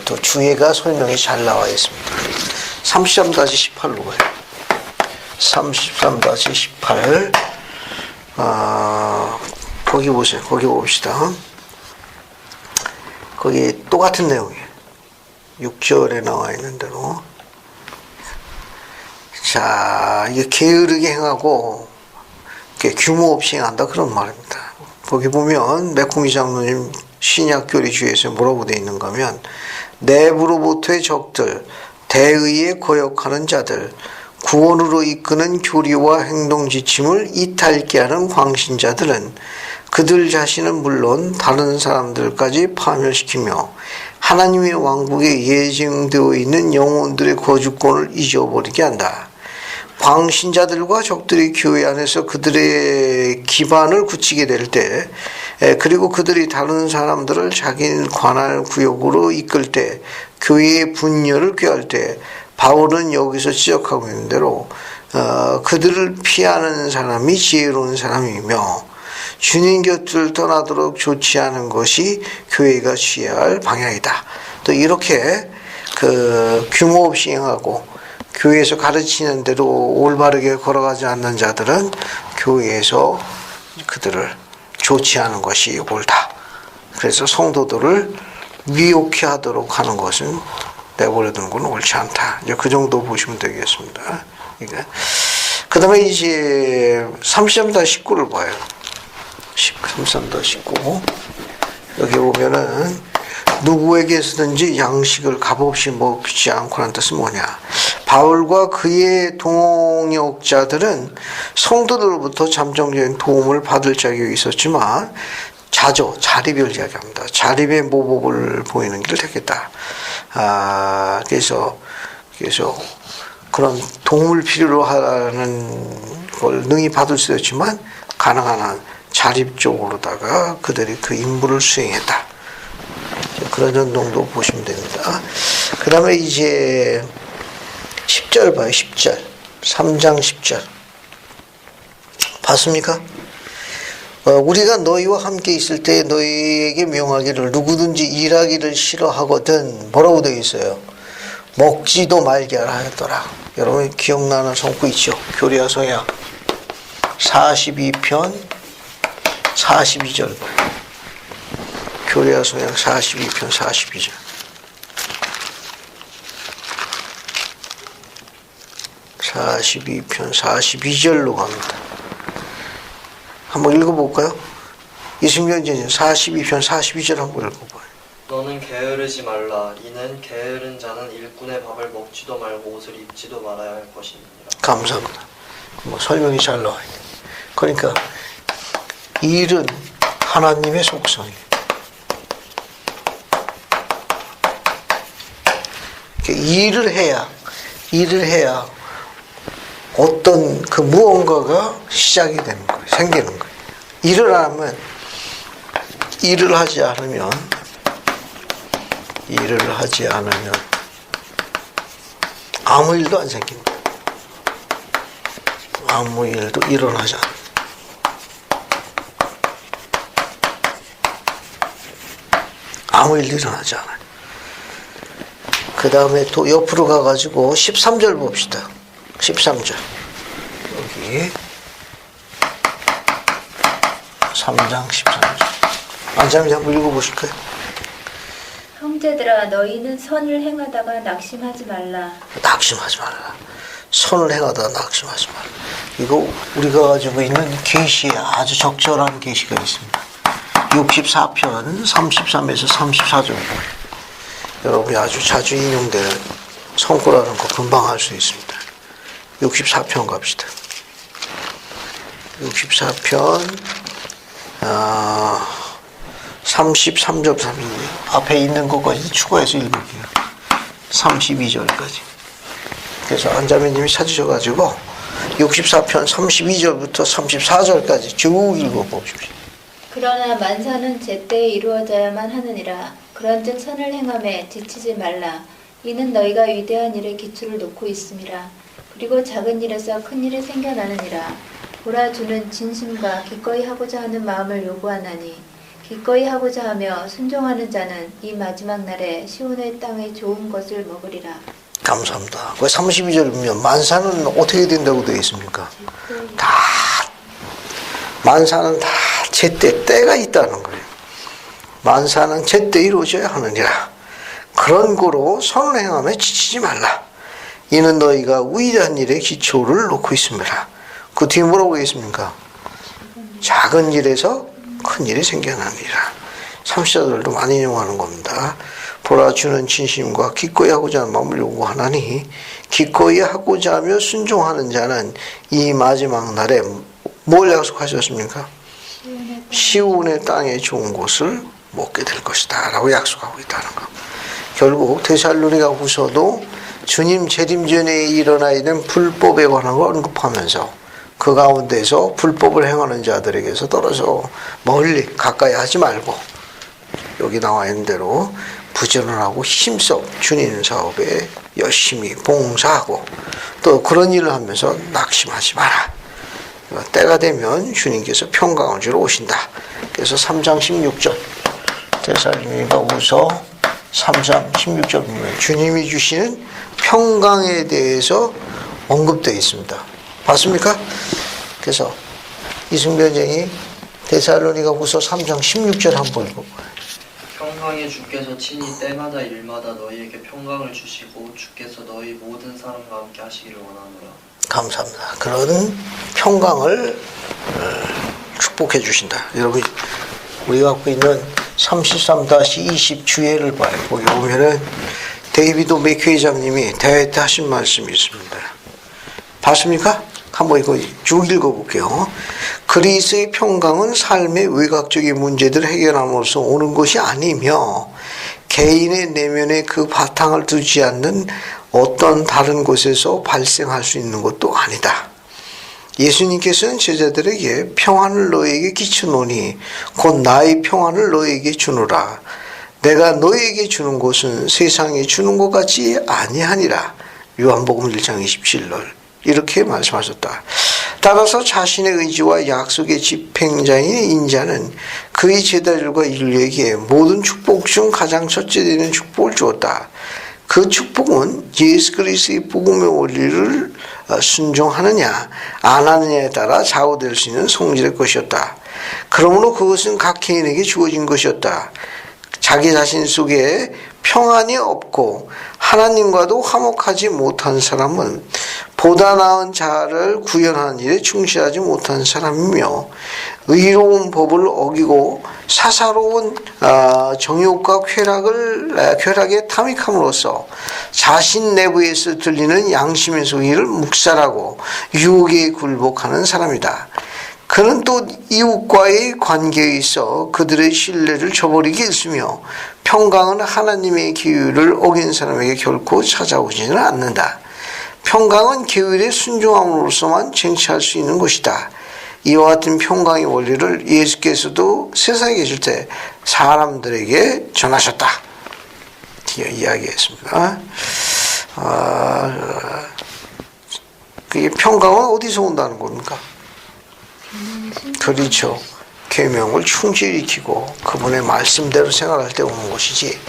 또 주예가 설명이 잘 나와 있습니다. 33-18로 가요. 33-18. 거기 보세요. 거기 봅시다. 거기 똑같은 내용이에요. 6절에 나와 있는 대로. 자, 이게 게으르게 행하고 규모 없이 행한다 그런 말입니다. 거기 보면 메콩이 장로님 신약교리주의에서 뭐라고 되어 있는가 하면 내부로부터의 적들, 대의에 거역하는 자들, 구원으로 이끄는 교리와 행동 지침을 이탈케 하는 광신자들은 그들 자신은 물론 다른 사람들까지 파멸시키며 하나님의 왕국에 예정되어 있는 영혼들의 거주권을 잊어버리게 한다. 광신자들과 적들이 교회 안에서 그들의 기반을 굳히게 될 때, 그리고 그들이 다른 사람들을 자기 관할 구역으로 이끌 때, 교회의 분열을 꾀할 때, 바울은 여기서 지적하고 있는 대로 그들을 피하는 사람이 지혜로운 사람이며 주님 곁을 떠나도록 좋지 않은 것이 교회가 취해야 할 방향이다. 또 이렇게 규모 없이 행하고 교회에서 가르치는 대로 올바르게 걸어가지 않는 자들은 교회에서 그들을 좋지 않은 것이 옳다. 그래서 성도들을 미혹해 하도록 하는 것은 내버려두는 건 옳지 않다. 이제 그 정도 보시면 되겠습니다. 그 다음에 이제 33-19를 봐요. 33-19. 여기 보면은 누구에게서든지 양식을 값없이 먹지 않고 하는 뜻은 뭐냐. 바울과 그의 동역자들은 성도들로부터 잠정적인 도움을 받을 자격이 있었지만 자립을 이야기합니다. 자립의 모범을 보이는 길을 택했다. 그래서 그런 도움을 필요로 하는 걸 능히 받을 수 있지만 가능한 한 자립적으로다가 그들이 그 임무를 수행했다. 그런 정도 보시면 됩니다. 그 다음에 이제 10절 봐요. 10절. 3장 10절. 봤습니까? 우리가 너희와 함께 있을 때 너희에게 명하기를 누구든지 일하기를 싫어하거든 뭐라고 되어 있어요? 먹지도 말게 하라 하였더라. 여러분 기억나는 성구 있죠? 교리와 서약 42편 42절. 교리와 서약 42편 42절. (42편) 42절로 갑니다. 한번 읽어볼까요? 이승현 전님 42편 42절 한번 읽어봐요. 너는 게으르지 말라. 이는 게으른 자는 일꾼의 밥을 먹지도 말고 옷을 입지도 말아야 할 것입니다. 감사합니다. 설명이 잘 나와요. 그러니까 일은 하나님의 속성이에요. 일을 해야 어떤 그 무언가가 시작이 되는 거예요. 생기는 거예요. 일을 하지 않으면 아무 일도 안 생깁니다. 아무 일도 일어나지 않아요. 아무 일도 일어나지 않아요. 그 다음에 또 옆으로 가가지고 13절 봅시다. 13절. 여기 3장 13절. 안자님 한번 읽어보실까요? 형제들아 너희는 선을 행하다가 낙심하지 말라. 낙심하지 말라. 선을 행하다가 낙심하지 말라. 이거 우리가 가지고 있는 계시에 아주 적절한 계시가 있습니다. 64편 33에서 34절. 여러분이 아주 자주 인용되는 성구라는 거 금방 알 수 있습니다. 64편 갑시다. 64편 33절 32절 앞에 있는 것까지 추가해서 읽을게요. 32절까지. 그래서 안자매님이 찾으셔가지고 64편 32절부터 34절까지 쭉 읽어보십시오. 그러나 만사는 제때에 이루어져야만 하느니라. 그런즉 선을 행함에 지치지 말라. 이는 너희가 위대한 일에 기초를 놓고 있음이라. 그리고 작은 일에서 큰 일이 생겨나느니라. 보라 주는 진심과 기꺼이 하고자 하는 마음을 요구하나니 기꺼이 하고자 하며 순종하는 자는 이 마지막 날에 시온의 땅의 좋은 것을 먹으리라. 감사합니다. 그 32절 보면 만사는 어떻게 된다고 되어 있습니까? 다 만사는 다 제때 때가 있다는 거예요. 만사는 제때 이루어져야 하느니라. 그런 거로 선을 행하며 지치지 말라. 이는 너희가 위대한 일에 기초를 놓고 있습니다. 그 뒤에 뭐라고 했습니까? 작은 일에서 큰 일이 생겨나니라. 삼시자들도 많이 이용하는 겁니다. 보라 주는 진심과 기꺼이 하고자 하는 마음을 요구하나니 기꺼이 하고자 하며 순종하는 자는 이 마지막 날에 뭘 약속하셨습니까? 시온의 땅에 좋은 곳을 먹게 될 것이다 라고 약속하고 있다는 거. 결국 데살로니가 후서도 주님 재림 전에 일어나 있는 불법에 관한 걸 언급하면서 그 가운데서 불법을 행하는 자들에게서 떨어져 멀리 가까이 하지 말고 여기 나와 있는 대로 부지런하고 힘써 주님 사업에 열심히 봉사하고 또 그런 일을 하면서 낙심하지 마라. 때가 되면 주님께서 평강을 주러 오신다. 그래서 3장 16절 데살로니가 후서 3장 16절 보면 주님이 주시는 평강에 대해서 언급되어 있습니다. 봤습니까? 그래서 이승변쟁이 데살로니가 후서 3장 16절 한번 읽고 평강의 주께서 친히 때마다 일마다 너희에게 평강을 주시고 주께서 너희 모든 사람과 함께 하시기를 원하노라. 감사합니다. 그런 평강을 축복해 주신다. 여러분 우리가 갖고 있는 33-20 주예를 봐요. 거기 보면은 데이비드 맥 회장님이 대회 때 하신 말씀이 있습니다. 봤습니까? 한번 이거 쭉 읽어볼게요. 그리스의 평강은 삶의 외곽적인 문제들을 해결함으로써 오는 것이 아니며 개인의 내면에 그 바탕을 두지 않는 어떤 다른 곳에서 발생할 수 있는 것도 아니다. 예수님께서는 제자들에게 평안을 너희에게 끼치노니 곧 나의 평안을 너희에게 주노라. 내가 너희에게 주는 것은 세상에 주는 것 같지 아니하니라. 요한복음 1장 27절 이렇게 말씀하셨다. 따라서 자신의 의지와 약속의 집행자인 인자는 그의 제자들과 인류에게 모든 축복 중 가장 첫째 되는 축복을 주었다. 그 축복은 예수 그리스도의 복음의 원리를 순종하느냐 안 하느냐에 따라 좌우될 수 있는 성질의 것이었다. 그러므로 그것은 각 개인에게 주어진 것이었다. 자기 자신 속에 평안이 없고 하나님과도 화목하지 못한 사람은 보다 나은 자아를 구현하는 일에 충실하지 못한 사람이며 의로운 법을 어기고 사사로운 정욕과 쾌락에 탐닉함으로써 자신 내부에서 들리는 양심의 소리를 묵살하고 유혹에 굴복하는 사람이다. 그는 또 이웃과의 관계에 있어 그들의 신뢰를 저버리기 일쑤며 평강은 하나님의 기율을 어긴 사람에게 결코 찾아오지는 않는다. 평강은 계율에 순종함으로써만 쟁취할 수 있는 것이다. 이와 같은 평강의 원리를 예수께서도 세상에 계실 때 사람들에게 전하셨다. 이야기했습니다. 그게 평강은 어디서 온다는 겁니까? 그렇죠. 계명을 충실히 지키고 그분의 말씀대로 생활할 때 오는 것이지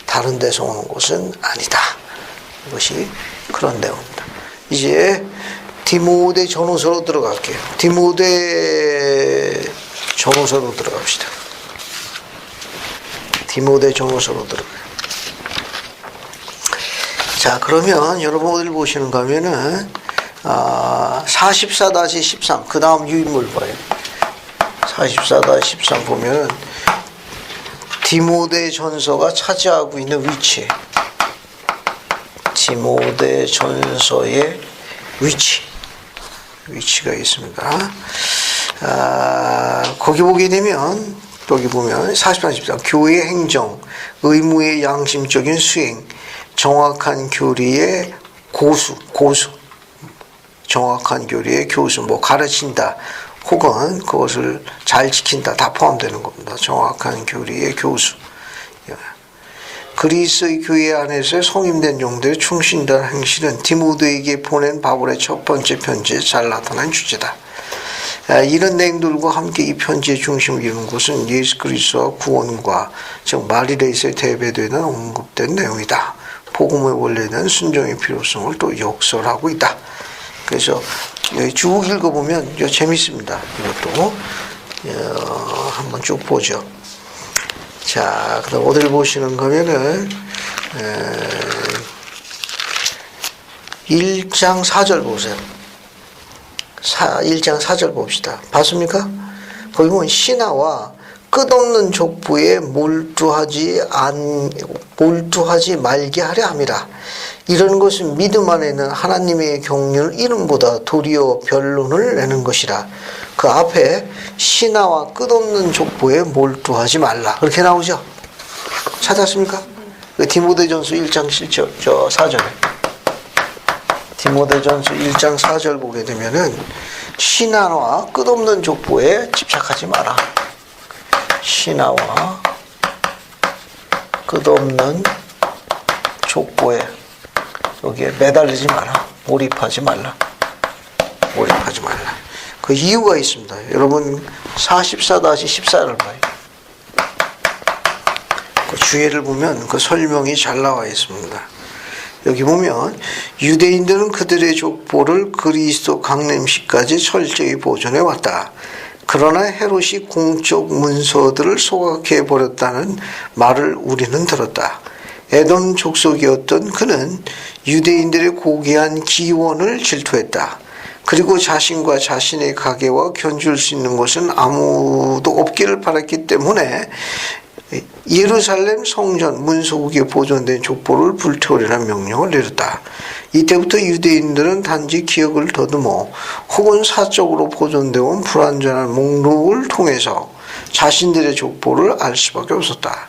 다른 데서 오는 것은 아니다. 이것이 그런 내용입니다. 이제 디모데 전후서로 들어갈게요. 디모데 전후서로 들어갑시다. 디모데 전후서로 들어가요. 자, 그러면 여러분 어디를 보시는가 하면은 44-13 그 다음 유인물 봐요. 44-13 보면은 디모데 전서가 차지하고 있는 위치, 디모데 전서의 위치가 있습니다. 거기 보게 되면 여기 보면 44-13 교회 행정, 의무의 양심적인 수행, 정확한 교리의 고수 정확한 교리의 교수, 가르친다 혹은 그것을 잘 지킨다 다 포함되는 겁니다. 정확한 교리의 교수. 그리스의 교회 안에서 성임된 종들의 충신된 행실은 디모데에게 보낸 바울의 첫 번째 편지에 잘 나타난 주제다. 이런 내용들과 함께 이 편지의 중심을 이루는 것은 예수 그리스도와 구원과 즉 마리레이스에 대배되는 언급된 내용이다. 복음의 원리에 대한 순종의 필요성을 또 역설하고 있다. 그래서 여기 쭉 읽어보면 이거 재밌습니다. 이것도 한번 쭉 보죠. 자, 그다음 어디를 보시는 거면은 1장 4절 보세요. 1장 4절 봅시다. 봤습니까? 거기 보면 신하와 끝없는 족보에 몰두하지 말게 하려 함이라. 이런 것은 믿음 안에 있는 하나님의 경륜을 이름보다 도리어 변론을 내는 것이라. 그 앞에 신하와 끝없는 족보에 몰두하지 말라. 그렇게 나오죠? 찾았습니까? 디모데전서 1장 4절에. 디모데전서 1장 4절 보게 되면은 신하와 끝없는 족보에 집착하지 마라. 신하와 끝없는 족보에 여기에 매달리지 마라. 몰입하지 말라. 몰입하지 말라. 그 이유가 있습니다. 여러분 44-14를 봐요. 그 주예를 보면 그 설명이 잘 나와 있습니다. 여기 보면 유대인들은 그들의 족보를 그리스도 강림시까지 철저히 보존해 왔다. 그러나 헤롯이 공적 문서들을 소각해 버렸다는 말을 우리는 들었다. 에돔 족속이었던 그는 유대인들의 고귀한 기원을 질투했다. 그리고 자신과 자신의 가게와 견줄 수 있는 것은 아무도 없기를 바랐기 때문에 예루살렘 성전 문서국에 보존된 족보를 불태우려는 명령을 내렸다. 이때부터 유대인들은 단지 기억을 더듬어 혹은 사적으로 보존되어 온 불완전한 목록을 통해서 자신들의 족보를 알 수밖에 없었다.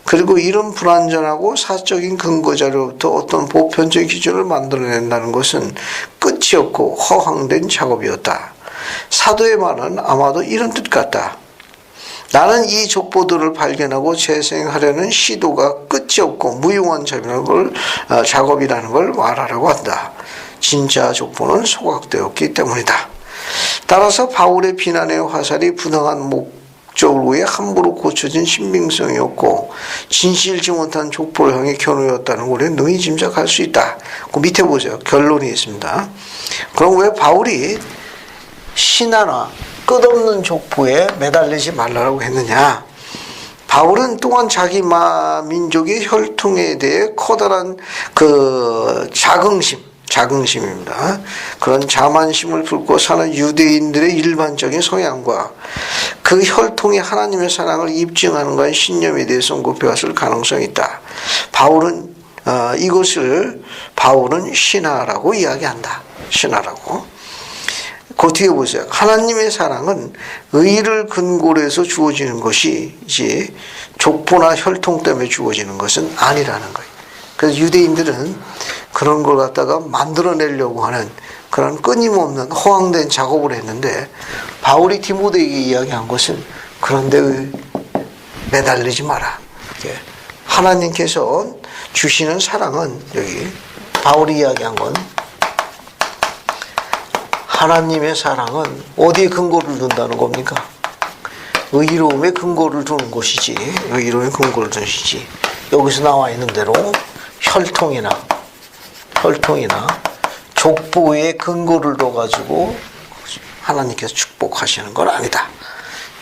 그리고 이런 불완전하고 사적인 근거자료부터 어떤 보편적 기준을 만들어낸다는 것은 끝이 없고 허황된 작업이었다. 사도의 말은 아마도 이런 뜻 같다. 나는 이 족보들을 발견하고 재생하려는 시도가 끝이 없고 무용한 작업이라는 걸 말하려고 한다. 진짜 족보는 소각되었기 때문이다. 따라서 바울의 비난의 화살이 부당한 목적을 위해 함부로 고쳐진 신빙성이었고 진실지 못한 족보를 향해 겨누었다는 걸 능히 짐작할 수 있다. 그 밑에 보세요. 결론이 있습니다. 그럼 왜 바울이 신하나 끝없는 족보에 매달리지 말라고 했느냐? 바울은 또한 자기 민족의 혈통에 대해 커다란 그 자긍심입니다. 그런 자만심을 품고 사는 유대인들의 일반적인 성향과 그 혈통의 하나님의 사랑을 입증하는 것의 신념에 대해 언급해왔을 가능성이 있다. 바울은 신하라고 이야기한다. 신하라고. 그 뒤에 보세요. 하나님의 사랑은 의를 근거로 해서 주어지는 것이지 족보나 혈통 때문에 주어지는 것은 아니라는 거예요. 그래서 유대인들은 그런 걸 갖다가 만들어내려고 하는 그런 끊임없는 허황된 작업을 했는데 바울이 디모데에게 이야기한 것은 그런데 매달리지 마라. 하나님께서 주시는 사랑은 여기 바울이 이야기한 건 하나님의 사랑은 어디에 근거를 둔다는 겁니까? 의로움에 근거를 두는 것이지. 의로움에 근거를 두는 것이지. 여기서 나와 있는 대로 혈통이나 족보에 근거를 둬가지고 하나님께서 축복하시는 건 아니다.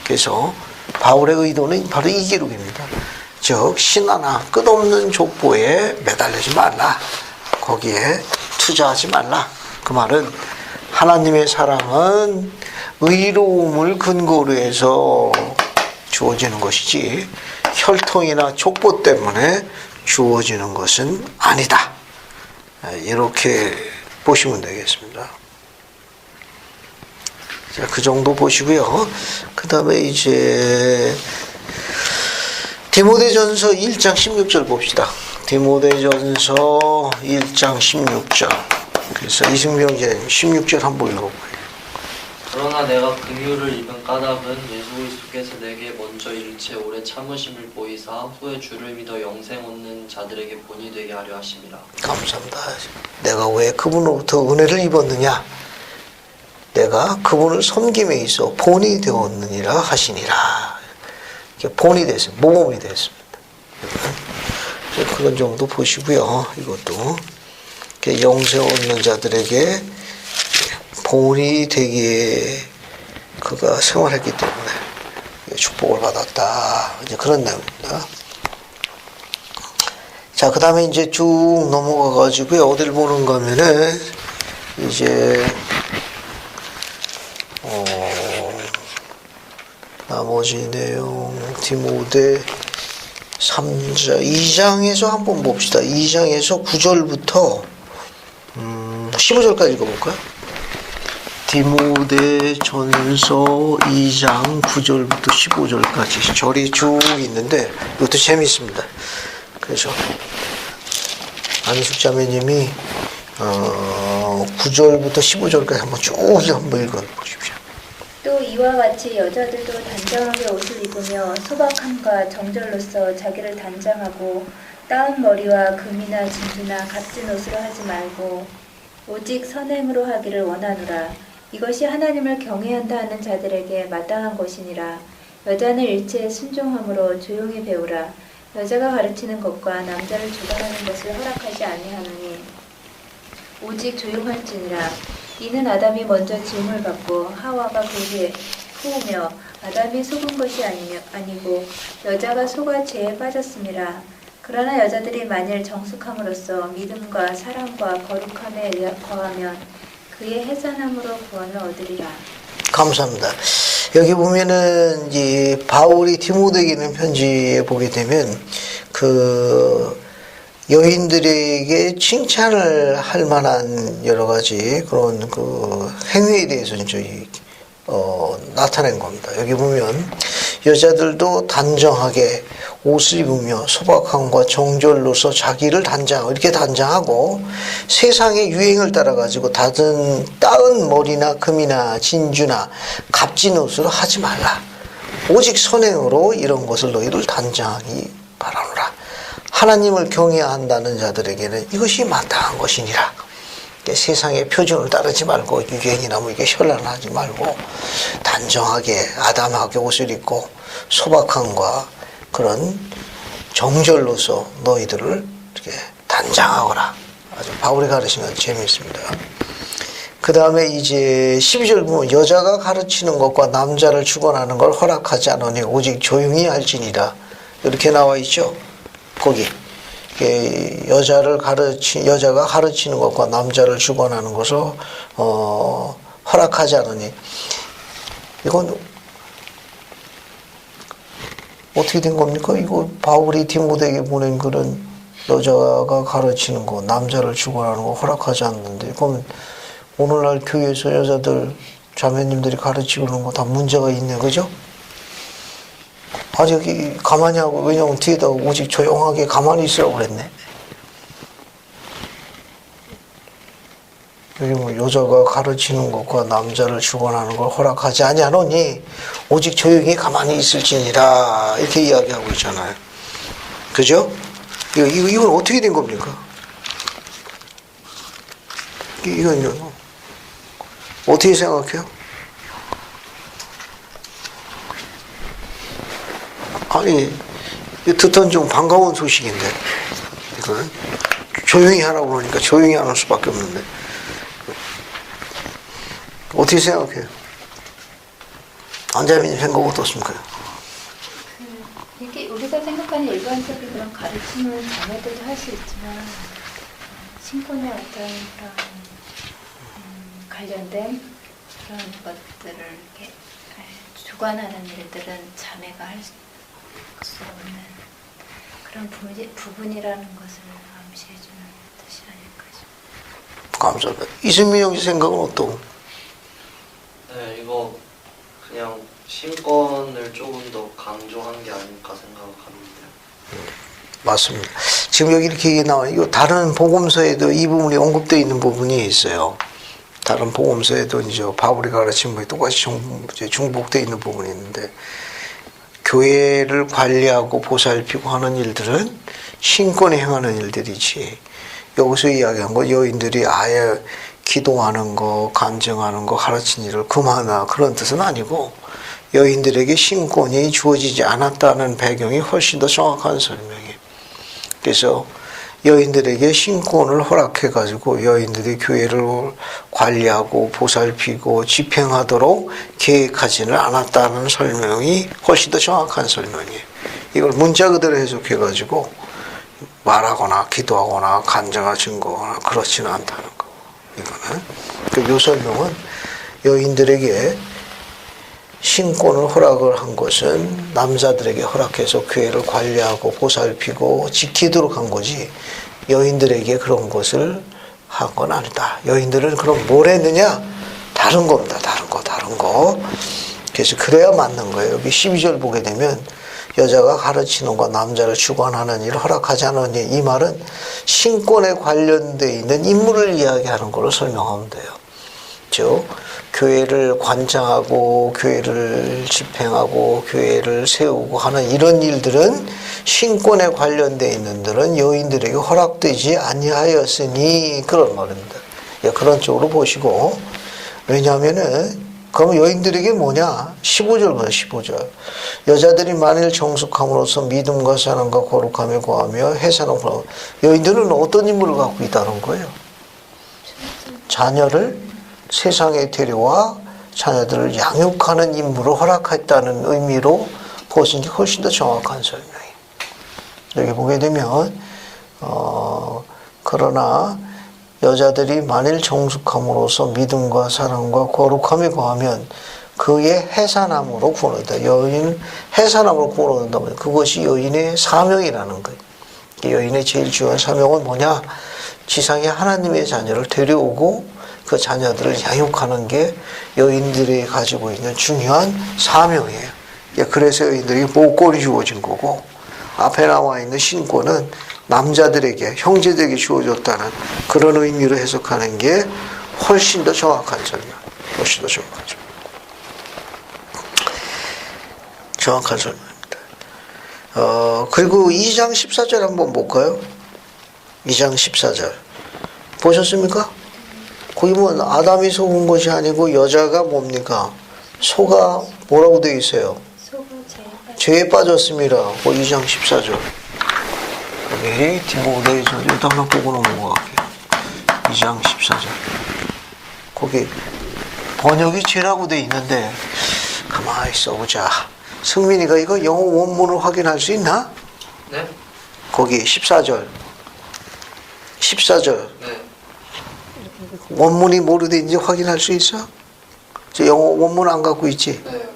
그래서 바울의 의도는 바로 이 기록입니다. 즉 신하나 끝없는 족보에 매달리지 말라. 거기에 투자하지 말라. 그 말은 하나님의 사랑은 의로움을 근거로 해서 주어지는 것이지 혈통이나 족보 때문에 주어지는 것은 아니다. 이렇게 보시면 되겠습니다. 자, 그 정도 보시고요. 그 다음에 이제 디모데전서 1장 16절 봅시다. 디모데전서 1장 16절. 그래서 이승명 선생님 16절 한번 읽어봐요. 그러나 내가 긍휼을 입은 까닭은 예수 그리스도께서 내게 먼저 일체 오래 참으심을 보이사 후에 주를 믿어 영생 얻는 자들에게 본이 되게 하려 하심이라. 감사합니다. 내가 왜 그분으로부터 은혜를 입었느냐? 내가 그분을 섬김에 있어 본이 되었느니라 하시니라. 본이 됐습니다. 모범이 됐습니다. 그런 정도 보시고요. 이것도 영생 없는 자들에게 본이 되기에 그가 생활했기 때문에 축복을 받았다. 이제 그런 내용입니다. 자, 그 다음에 이제 쭉 넘어가 가지고요. 어딜 보는가 하면은 이제 나머지 내용 디모데 3장 2장에서 한번 봅시다. 2장에서 9절부터 15절까지 읽어볼까요? 디모데 전서 2장 9절부터 15절까지 절이 쭉 있는데 이것도 재미있습니다. 그래서 안숙 자매님이 9절부터 15절까지 한번 쭉 한번 읽어보십시오. 또 이와 같이 여자들도 단정하게 옷을 입으며 소박함과 정절로서 자기를 단장하고 따은 머리와 금이나 진주나 값진 옷으로 하지 말고 오직 선행으로 하기를 원하노라. 이것이 하나님을 경외한다 하는 자들에게 마땅한 것이니라. 여자는 일체에 순종함으로 조용히 배우라. 여자가 가르치는 것과 남자를 주관하는 것을 허락하지 아니하노니 오직 조용할지니라. 이는 아담이 먼저 지음을 받고 하와가 그 후며 아담이 속은 것이 아니고 여자가 속아 죄에 빠졌음이라. 그러나 여자들이 만일 정숙함으로써 믿음과 사랑과 거룩함에 거하면 그의 해산함으로 구원을 얻으리라. 감사합니다. 여기 보면은 이 바울이 디모데에게는 편지에 보게 되면 그 여인들에게 칭찬을 할 만한 여러 가지 그런 그 행위에 대해서 이제 나타낸 겁니다. 여기 보면 여자들도 단정하게 옷을 입으며 소박함과 정절로서 자기를 이렇게 단장하고 세상의 유행을 따라 가지고 따은 머리나 금이나 진주나 값진 옷으로 하지 말라. 오직 선행으로 이런 것을 너희를 단장하기 바라노라. 하나님을 경외한다는 자들에게는 이것이 마땅한 것이니라. 세상의 표준을 따르지 말고 유행이나 뭐 이게 현란하지 말고 단정하게 아담하게 옷을 입고 소박함과 그런 정절로서 너희들을 이렇게 단장하거라. 아주 바울이 가르치는 건 재미있습니다. 그 다음에 이제 12절 보면 여자가 가르치는 것과 남자를 주관하는 걸 허락하지 않으니 오직 조용히 할지니라. 이렇게 나와 있죠. 거기 여자가 가르치는 것과 남자를 주관하는 것을 허락하지 않으니 이건 어떻게 된 겁니까? 이거 바울이 디모데에게 보낸 글은 여자가 가르치는 거, 남자를 주관하는 거 허락하지 않는데 그럼 오늘날 교회에서 여자들 자매님들이 가르치고 그러는 거 다 문제가 있네, 그죠? 아직 가만히 하고, 왜냐면 뒤에다 오직 조용하게 가만히 있으라고 그랬네. 여기 뭐 여자가 가르치는 것과 남자를 주관하는 걸 허락하지 아니하노니 오직 조용히 가만히 있을지니라. 이렇게 이야기하고 있잖아요. 그죠? 이건 어떻게 된 겁니까? 이건요. 어떻게 생각해요? 아니, 듣던 좀 반가운 소식인데, 이거는 조용히 하라고 그러니까 조용히 하는 수밖에 없는데, 어떻게 생각해요? 안자민님 생각 어떻습니까? 이게 우리가 생각하는 일반적인 그런 가르침은 자매들도 할 수 있지만 신권의 어떤 그런 관련된 그런 것들을 이렇게 주관하는 일들은 자매가 할 수 없는 그런 부분이라는 것을 암시해주는 뜻이 아닐까 싶습니다. 감사합니다. 이승민 형님 생각은 어떠고? 네, 이거 그냥 신권을 조금 더 강조한 게 아닐까 생각합니다. 맞습니다. 지금 여기 이렇게 나와요. 이거 다른 복음서에도 이 부분이 언급되어 있는 부분이 있어요. 다른 복음서에도 이제 바울이 가르친 부분이 똑같이 중복되어 있는 부분이 있는데, 교회를 관리하고 보살피고 하는 일들은 신권에 행하는 일들이지, 여기서 이야기한 거 여인들이 아예 기도하는 거, 간증하는 거, 가르친 일을 금하나 그런 뜻은 아니고, 여인들에게 신권이 주어지지 않았다는 배경이 훨씬 더 정확한 설명이에요. 그래서 여인들에게 신권을 허락해가지고 여인들이 교회를 관리하고 보살피고 집행하도록 계획하지는 않았다는 설명이 훨씬 더 정확한 설명이에요. 이걸 문자 그대로 해석해가지고 말하거나 기도하거나 간증하 증거하거나 그렇지는 않다는 거. 이거는 이 설명은 여인들에게 신권을 허락을 한 것은 남자들에게 허락해서 교회를 관리하고 보살피고 지키도록 한 거지 여인들에게 그런 것을 한 건 아니다. 여인들은 그럼 뭘 했느냐? 다른 겁니다. 다른 거. 그래서 그래야 맞는 거예요. 여기 12절 보게 되면 여자가 가르치는 것, 남자를 주관하는 일을 허락하지 않으니 이 말은 신권에 관련되어 있는 인물을 이야기하는 걸로 설명하면 돼요. 즉 교회를 관장하고 교회를 집행하고 교회를 세우고 하는 이런 일들은 신권에 관련되어 있는 들은 여인들에게 허락되지 아니하였으니 그런 말입니다. 그런 쪽으로 보시고 왜냐하면은 그럼 여인들에게 뭐냐? 15절 보세요. 15절. 여자들이 만일 정숙함으로써 믿음과 사랑과 거룩함에 거하며 해사는 여인들은 어떤 인물을 갖고 있다는 거예요? 자녀를 세상에 데려와 자녀들을 양육하는 임무를 허락했다는 의미로 보신 게 훨씬 더 정확한 설명이에요. 여기 보게 되면 그러나 여자들이 만일 정숙함으로써 믿음과 사랑과 거룩함에 거하면 그의 해산함으로 구원한다. 여인 해산함으로 구원한다면 그것이 여인의 사명이라는 거예요. 여인의 제일 중요한 사명은 뭐냐? 지상에 하나님의 자녀를 데려오고 그 자녀들을 양육하는 게 여인들이 가지고 있는 중요한 사명이에요. 그래서 여인들이 목권이 주어진 거고 앞에 나와 있는 신권은 남자들에게 형제들에게 주어졌다는 그런 의미로 해석하는 게 훨씬 더 정확한 설명. 훨씬 더 정확한 설명입니다. 그리고 2장 14절 한번 볼까요? 2장 14절 보셨습니까? 거기 뭐 아담이 속은 것이 아니고 여자가 뭡니까? 소가 뭐라고 되어 있어요? 죄에 빠졌습니다. 2장 14절. 미리 뒷부분에 일단 한번 보고 넘어갈게요. 2장 14절. 거기 번역이 죄라고 되어 있는데 가만히 써보자. 승민이가 이거 영어 원문을 확인할 수 있나? 네? 거기 14절. 14절. 네. 원문이 뭐로 되어 있는지 확인할 수 있어? 저 영어 원문 안 갖고 있지? 네.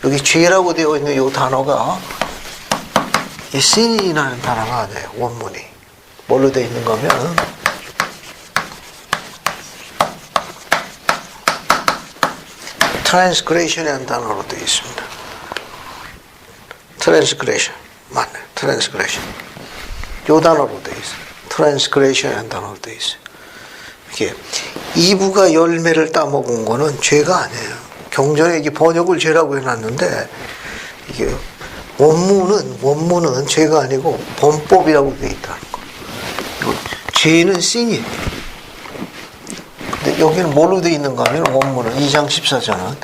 여기 죄라고 되어 있는 이 단어가 이 sin이라는 단어가 아니에요. 원문이. 뭘로 되어 있는 거면 transgression이라는 단어로 되어 있습니다. transgression. 맞네. transgression. 이 단어로 되어 있어요. transgression이라는 단어로 되어 있어요. 이게 이브가 열매를 따먹은 거는 죄가 아니에요. 경전에 이게 번역을 죄라고 해놨는데 이게 원문은 죄가 아니고 범법이라고 되어 있다는 거. 죄는 sin이에요. 근데 여기는 뭘로 되어 있는가 하면 원문은 2장 14절은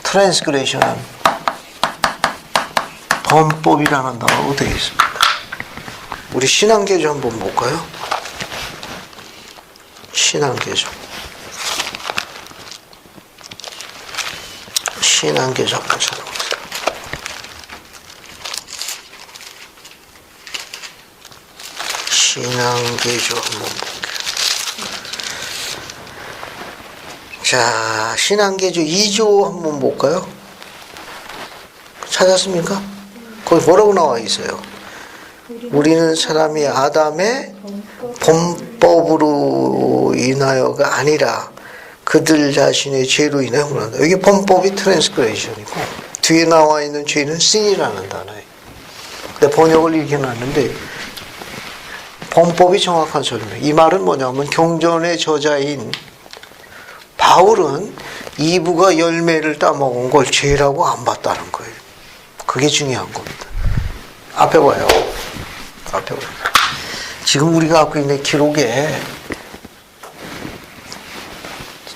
transgression은 범법이라는 단어로 되어 있습니다. 우리 신앙계조 한번 볼까요? 신앙계조 한번 찾아보세요. 신앙계조 한번 볼게요. 자, 신앙계조 2조 한번 볼까요? 찾았습니까? 거기 뭐라고 나와 있어요? 우리는 사람이 아담의 범법으로 인하여가 아니라 그들 자신의 죄로 인하여 그런다. 여기 범법이 트랜스그레이션이고 뒤에 나와 있는 죄는 sin이라는 단어예요. 근데 번역을 이렇게 놨는데 범법이 정확한 설명. 이 말은 뭐냐면 경전의 저자인 바울은 이브가 열매를 따먹은 걸 죄라고 안 봤다는 거예요. 그게 중요한 겁니다. 앞에 봐요. 지금 우리가 갖고 있는 기록에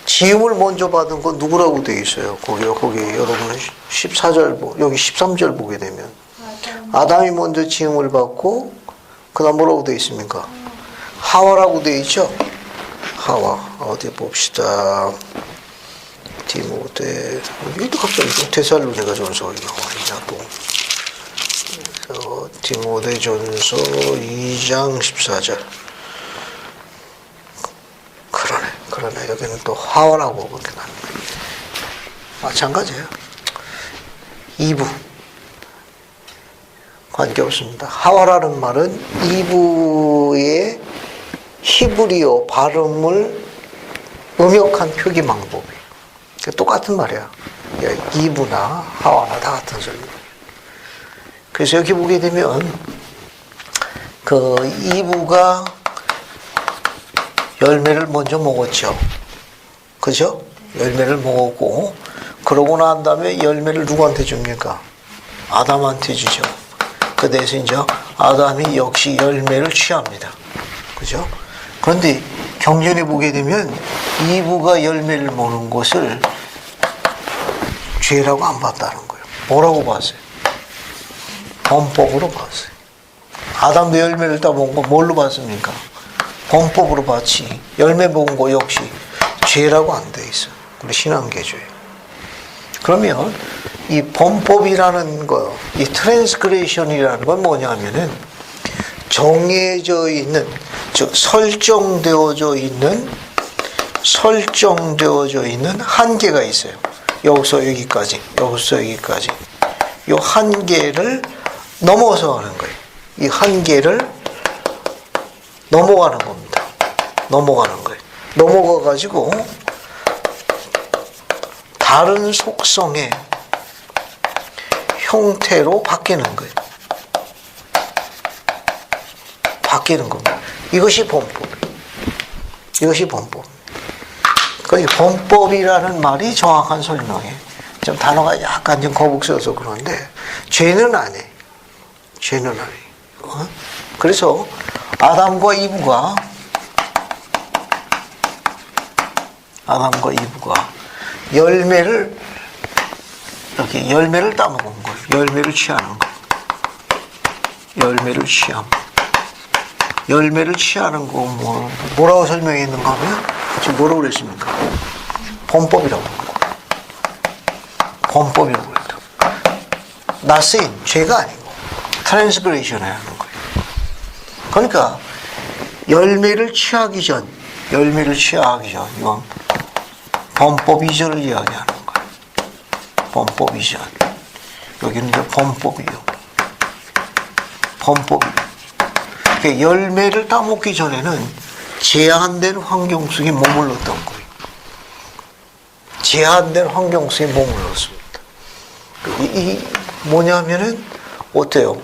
지음을 먼저 받은 건 누구라고 되어 있어요? 거기 여러분 14절, 여기 13절 보게 되면 아담이 먼저 지음을 받고 그 다음 뭐라고 되어 있습니까? 하와라고 되어 있죠? 하와. 어디 봅시다. 디모데. 여기도 갑자기 데살로니가 전서 나와 있냐, 또. 그래서 디모데 전서 2장 14절. 그러네. 여기는 또 하와라고 그렇게 나와요. 마찬가지예요. 2부. 관계없습니다. 하와라는 말은 2부의 히브리어 발음을 음역한 표기 방법이에요. 똑같은 말이야. 2부나 하와나 다 같은 소리예요. 그래서 여기 보게 되면 그 2부가 열매를 먼저 먹었죠. 그죠? 열매를 먹었고, 그러고 난 다음에 열매를 누구한테 줍니까? 아담한테 주죠. 그 대해서 이제 아담이 역시 열매를 취합니다. 그죠? 그런데 경전에 보게 되면 이브가 열매를 먹는 것을 죄라고 안 봤다는 거예요. 뭐라고 봤어요? 범법으로 봤어요. 아담도 열매를 따먹은 거 뭘로 봤습니까? 범법으로 봤지. 열매 먹은 거 역시 죄라고 안 돼 있어. 우리 신앙계주에. 그러면 이 범법이라는 거, 이 트랜스그레이션이라는 건 뭐냐면은 정해져 있는, 즉 설정되어져 있는 한계가 있어요. 여기서 여기까지, 여기서 여기까지. 이 한계를 넘어서 하는 거예요. 이 한계를 넘어가는 겁니다. 넘어가는 거예요. 넘어가가지고 다른 속성의 형태로 바뀌는 거예요. 바뀌는 겁니다. 이것이 범법이에요. 이것이 범법. 그러니까 범법이라는 말이 정확한 설명이에요. 좀 단어가 약간 좀 거북스러워서 그런데 죄는 아니에요. 죄는 아니에요. 그래서 아담과 이브가 열매를 이렇게 열매를 따먹은 거예요. 열매를 취하는 거예요. 열매를 취하는 거 뭐라고 설명했는가 하면 지금 뭐라고 그랬습니까? 범법이라고 하는 거예요. 범법이라고 그랬다. 나스인 죄가 아니고 트랜스그레이션을 하는 거예요. 그러니까 열매를 취하기 전 이건 범법 이전을 이야기하는 거예요. 범법 이전. 여기는 이제 범법이요. 그러니까 열매를 따먹기 전에는 제한된 환경 속에 머물렀던 거예요. 제한된 환경 속에 머물렀습니다. 이 뭐냐면은 어때요?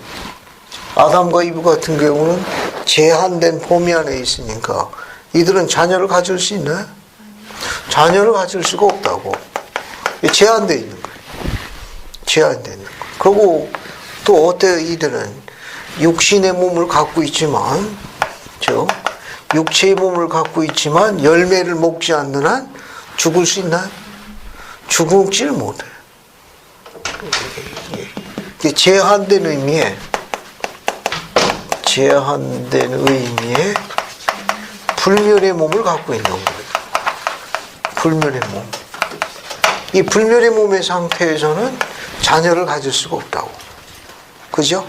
아담과 이브 같은 경우는 제한된 범위 안에 있으니까 이들은 자녀를 가질 수 있나요? 자녀를 가질 수가 없다고. 제한되어 있는 거예요. 제한되어 있는 거예요. 그리고 또 어때요? 이들은 육신의 몸을 갖고 있지만, 육체의 몸을 갖고 있지만 열매를 먹지 않는 한 죽을 수 있나요? 죽지를 못해요. 제한된 의미의 불멸의 몸을 갖고 있는 거예요. 불멸의 몸. 이 불멸의 몸의 상태에서는 자녀를 가질 수가 없다고. 그죠?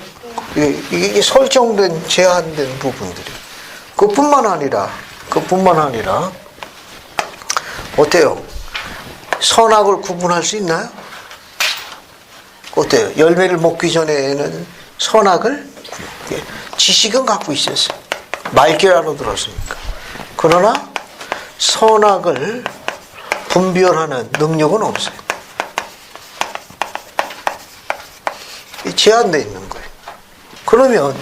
이게 설정된, 제한된 부분들이. 그뿐만 아니라, 어때요? 선악을 구분할 수 있나요? 어때요? 열매를 먹기 전에는 선악을, 지식은 갖고 있었어요. 말귀라로 들었으니까. 그러나 선악을 분별하는 능력은 없어요. 제한되어 있는 거예요. 그러면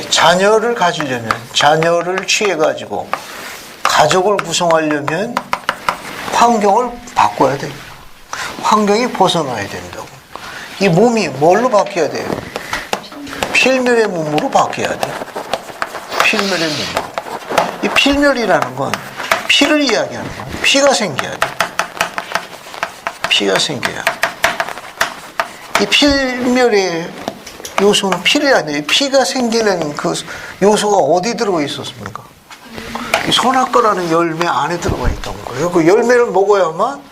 자녀를 가지려면, 자녀를 취해가지고 가족을 구성하려면 환경을 바꿔야 돼요. 환경이 벗어나야 된다고. 이 몸이 뭘로 바뀌어야 돼요? 필멸의 몸으로 바뀌어야 돼요. 필멸의 몸으로. 이 필멸이라는 건 피를 이야기하는 거예요. 피가 생겨야 돼요. 피가 생겨야. 이 필멸의 요소는 피를 아니에요. 피가 생기는 그 요소가 어디 들어가 있었습니까? 이 선악과라는 열매 안에 들어가 있던 거예요. 그 열매를 먹어야만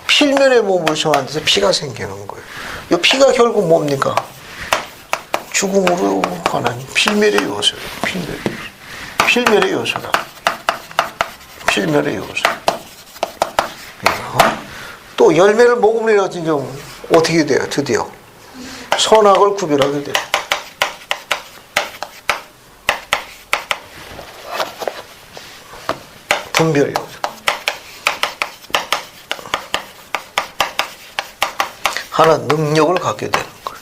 필면에 몸을 정한 데서 피가 생기는 거예요. 이 피가 결국 뭡니까? 죽음으로 가는 필멸의 요소예요. 필멸의 요소다. 필멸의 요소. 또 열매를 먹으면 좀 어떻게 돼요? 드디어 선악을 구별하게 돼요. 분별 요소. 하나 능력을 갖게 되는 거예요.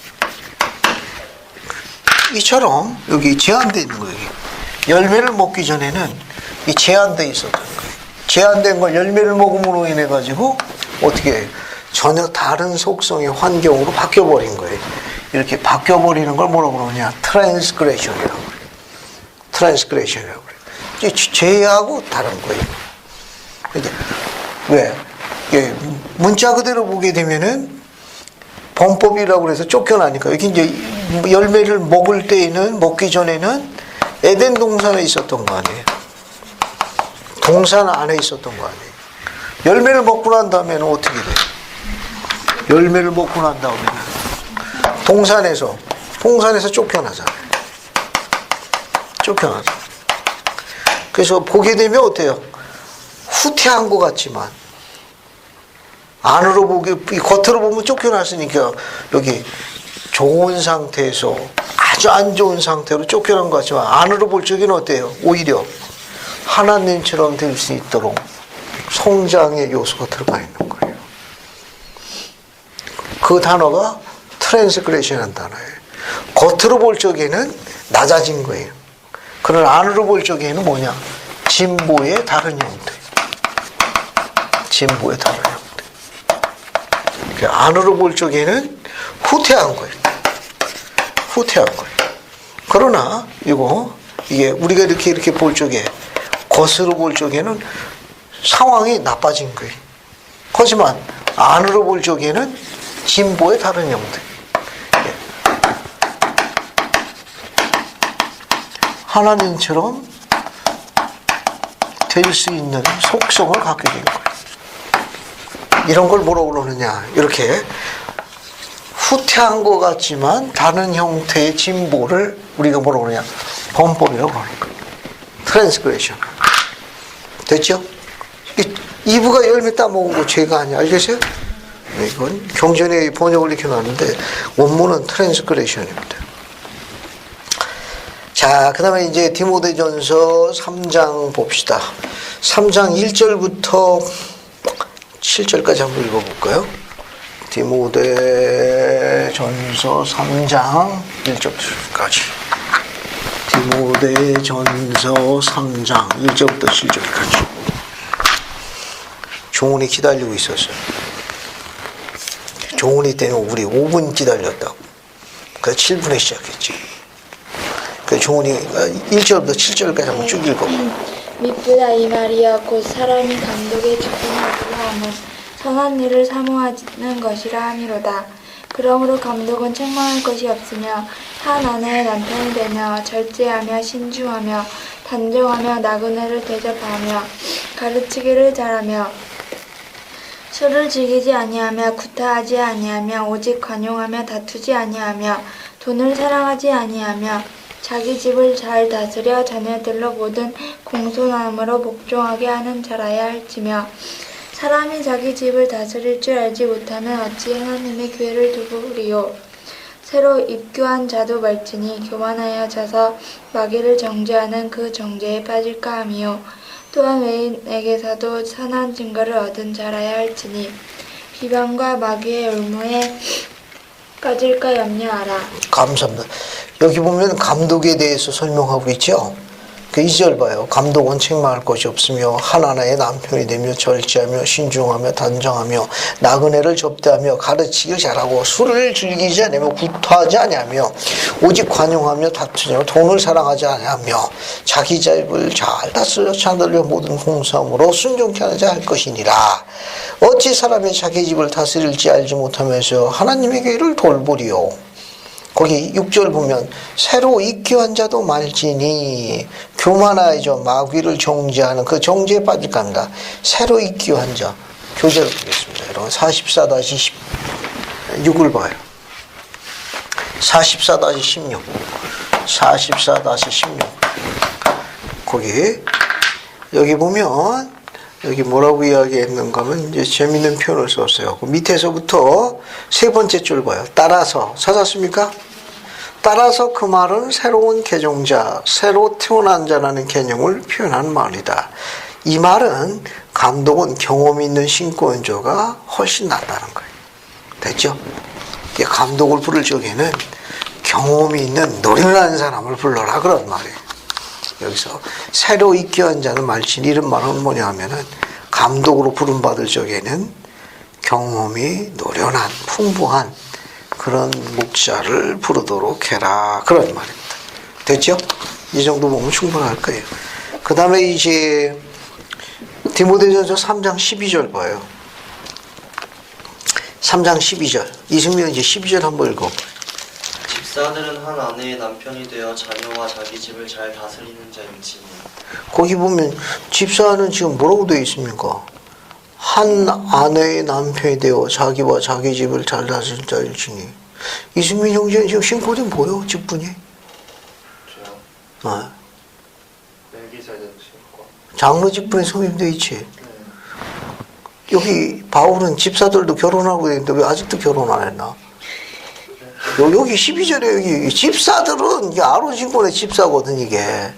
이처럼 여기 제한되어 있는 거예요. 열매를 먹기 전에는 이 제한되어 있었던 거예요. 제한된 걸 열매를 먹음으로 인해 가지고 어떻게 해요? 전혀 다른 속성의 환경으로 바뀌어버린 거예요. 이렇게 바뀌어버리는 걸 뭐라고 그러냐? 트랜스그레션이라고 그래요. 트랜스그레션이라고 그래요. 죄하고 다른 거예요. 왜? 문자 그대로 보게 되면은 범법이라고 해서 쫓겨나니까. 여기 이제 열매를 먹을 때에는, 먹기 전에는 에덴 동산에 있었던 거 아니에요. 동산 안에 있었던 거 아니에요. 열매를 먹고 난 다음에는 어떻게 돼요? 열매를 먹고 난 다음에는 동산에서 쫓겨나잖아요. 쫓겨나죠. 그래서 보게 되면 어때요? 후퇴한 것 같지만 안으로 보기, 겉으로 보면 쫓겨났으니까 여기 좋은 상태에서 아주 안 좋은 상태로 쫓겨난 것 같지만 안으로 볼 적에는 어때요? 오히려 하나님처럼 될 수 있도록 성장의 요소가 들어가 있는 거예요. 그 단어가 트랜스그레션이라는 단어예요. 겉으로 볼 적에는 낮아진 거예요. 그러나 안으로 볼 적에는 뭐냐? 진보의 다른 형태. 진보의 다른 형태. 안으로 볼 적에는 후퇴한 거예요. 후퇴한 거예요. 그러나 이게 우리가 이렇게 볼 적에 겉으로 볼 적에는 상황이 나빠진 거예요. 하지만 안으로 볼 적에는 진보의 다른 형태. 하나님처럼 될 수 있는 속성을 갖게 된 거예요. 이런 걸 뭐라고 그러느냐? 이렇게 후퇴한 것 같지만 다른 형태의 진보를 우리가 뭐라고 그러냐? 범법이라고 하는 거예요. 트랜스그레션. 됐죠? 이브가 열매 따먹은 거 죄가 아니야. 알겠어요? 이건 경전의 번역을 이렇게 놨는데 원문은 트랜스그레션입니다. 자, 그 다음에 이제 디모데전서 3장 봅시다. 3장 1절부터 7절까지 한번 읽어볼까요? 디모데전서 3장 1절까지. 디모데전서 3장 1절부터 7절까지. 종훈이 기다리고 있었어요. 종훈이 때문에 우리 5분 기다렸다고. 그래서 7분에 시작했지. 그 종훈이 1절부터 7절까지 한번 쭉 읽어봐. 미쁘다 이 말이여 곧 사람이 감독에 집중하기로 하면 선한 일을 사모하는 것이라 함이로다. 그러므로 감독은 책망할 것이 없으며 한 아내의 남편이 되며 절제하며 신중하며 단정하며 나그네를 대접하며 가르치기를 잘하며 술을 즐기지 아니하며 구타하지 아니하며 오직 관용하며 다투지 아니하며 돈을 사랑하지 아니하며 자기 집을 잘 다스려 자녀들로 모든 공손함으로 복종하게 하는 자라야 할지며 사람이 자기 집을 다스릴 줄 알지 못하면 어찌 하나님의 교회를 두리요. 새로 입교한 자도 말지니 교만하여 자서 마귀를 정죄하는 그 정죄에 빠질까 하미요. 또한 외인에게서도 선한 증거를 얻은 자라야 할지니 비방과 마귀의 올무에 빠질까 염려하라. 감사합니다. 여기 보면 감독에 대해서 설명하고 있죠. 그 2절 봐요. 감독은 책망할 것이 없으며 하나님의 남편이 되며 절제하며 신중하며 단정하며 나그네를 접대하며 가르치길 잘하고 술을 즐기지 않으며 구토하지 아니하며 오직 관용하며 다투지 않으며 돈을 사랑하지 아니하며 자기 집을 잘 다스려 자들려 모든 공사함으로 순종케 하는 자 할 것이니라. 어찌 사람이 자기 집을 다스릴지 알지 못하면서 하나님의 교회를 돌보리요. 거기 6절 보면 새로 입교한 자도 말지니 교만하여져 마귀를 정죄하는 그 정죄에 빠질까 합니다. 새로 입교한 자 교재를 보겠습니다. 여러분 44-16을 봐요. 44-16 44-16 거기 여기 보면 여기 뭐라고 이야기했는가 하면 이제 재밌는 표현을 썼어요. 그 밑에서부터 세 번째 줄 봐요. 따라서 찾았습니까? 따라서 그 말은 새로운 개종자, 새로 태어난 자라는 개념을 표현한 말이다. 이 말은 감독은 경험 있는 신권자가 훨씬 낫다는 거예요. 됐죠? 감독을 부를 적에는 경험이 있는 노련한 사람을 불러라 그런 말이에요. 여기서 새로 입교한 자는 말친 이런 말은 뭐냐 하면은 감독으로 부름받을 적에는 경험이 노련한 풍부한 그런 목자를 부르도록 해라 그런 말입니다. 됐죠? 이 정도 보면 충분할 거예요. 그 다음에 이제 디모데전서 3장 12절 봐요. 3장 12절 이승민 이제 12절 한번 읽어. 집사들은 한 아내의 남편이 되어 자녀와 자기 집을 잘 다스리는 자일지니. 거기 보면 집사는 지금 뭐라고 되어 있습니까? 한 아내의 남편이 되어 자기와 자기 집을 잘 다스리는 자일지니. 이승민 형제는 지금 신고된 뭐요? 직분이? 저요? 멜기세덱 신고. 장로 직분에 성립되어 있지. 여기 바울은 집사들도 결혼하고 있는데 왜 아직도 결혼 안 했나? 여기 12절에 여기 집사들은 이게 아론신권의 집사거든 이게.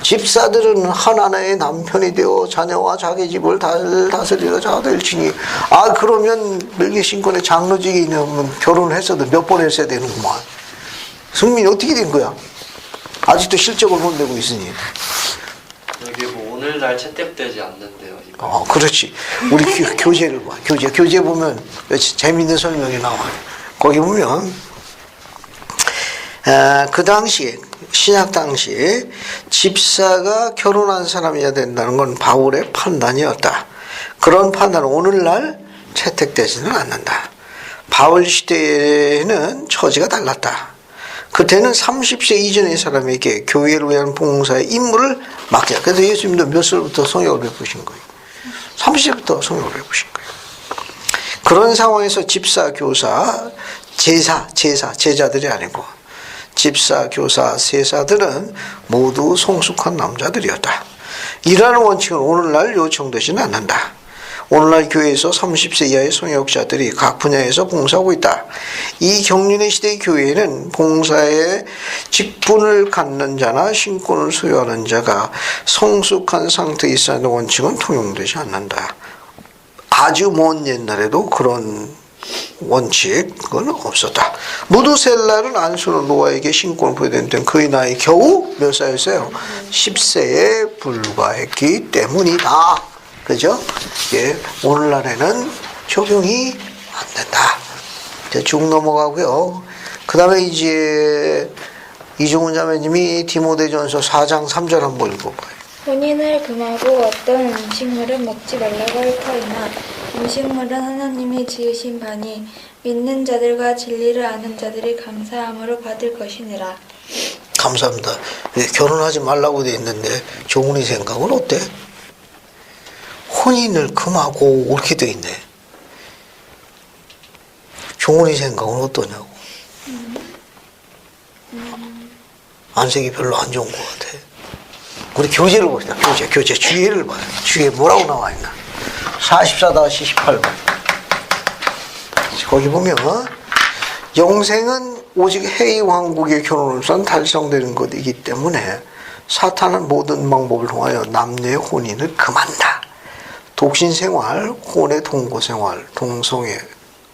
집사들은 하나님의 남편이 되어 자녀와 자기 집을 다스리러 자들지니. 아 그러면 멜기신권의 장로직에 있는 결혼했어도 몇 번 했어야 되는구만. 승민이 어떻게 된 거야? 아직도 실적을 혼내고 있으니. 여기 뭐 오늘날 채택되지 않는데요. 이거. 그렇지. 우리 교재를 봐. 교재 보면 재밌는 설명이 나와. 거기 보면 그 당시에 신약 당시에 집사가 결혼한 사람이어야 된다는 건 바울의 판단이었다. 그런 판단은 오늘날 채택되지는 않는다. 바울 시대에는 처지가 달랐다. 그때는 30세 이전의 사람에게 교회를 위한 봉사의 임무를 맡겨. 그래서 예수님도 몇 살부터 성역을 베푸신 거예요? 30세부터 성역을 베푸신 거예요. 그런 상황에서 집사, 교사, 제자들이 아니고 집사, 교사, 세사들은 모두 성숙한 남자들이었다. 이러한 원칙은 오늘날 요청되지는 않는다. 오늘날 교회에서 30세 이하의 성역자들이 각 분야에서 봉사하고 있다. 이 경륜의 시대의 교회에는 봉사의 직분을 갖는 자나 신권을 소유하는 자가 성숙한 상태에 있어야 하는 원칙은 통용되지 않는다. 아주 먼 옛날에도 그런 원칙은 없었다. 무두셀라는 안수는 노아에게 신권을 부여된 때는 그의 나이 겨우 몇 살이었어요? 10세에 불과했기 때문이다. 그죠? 예, 오늘날에는 적용이 안 된다. 이제 쭉 넘어가고요. 그 다음에 이제 이종훈 자매님이 디모데전서 4장 3절 한번 읽어봐요. 혼인을 금하고 어떤 음식물은 먹지 말라고 할 터이나 음식물은 하나님이 지으신 바니 믿는 자들과 진리를 아는 자들이 감사함으로 받을 것이니라. 감사합니다. 결혼하지 말라고 돼 있는데 종훈이 생각은 어때? 혼인을 금하고 이렇게 돼 있네. 종훈이 생각은 어떠냐고. 안색이 별로 안 좋은 것 같아. 우리 교재를 봅시다. 교재 주의를 봐요. 주의에 뭐라고 나와 있나. 44-18번. 거기 보면 영생은 오직 해의 왕국의 결혼으로선 달성되는 것이기 때문에 사탄은 모든 방법을 통하여 남녀의 혼인을 금한다. 독신생활, 혼의 동거생활, 동성애,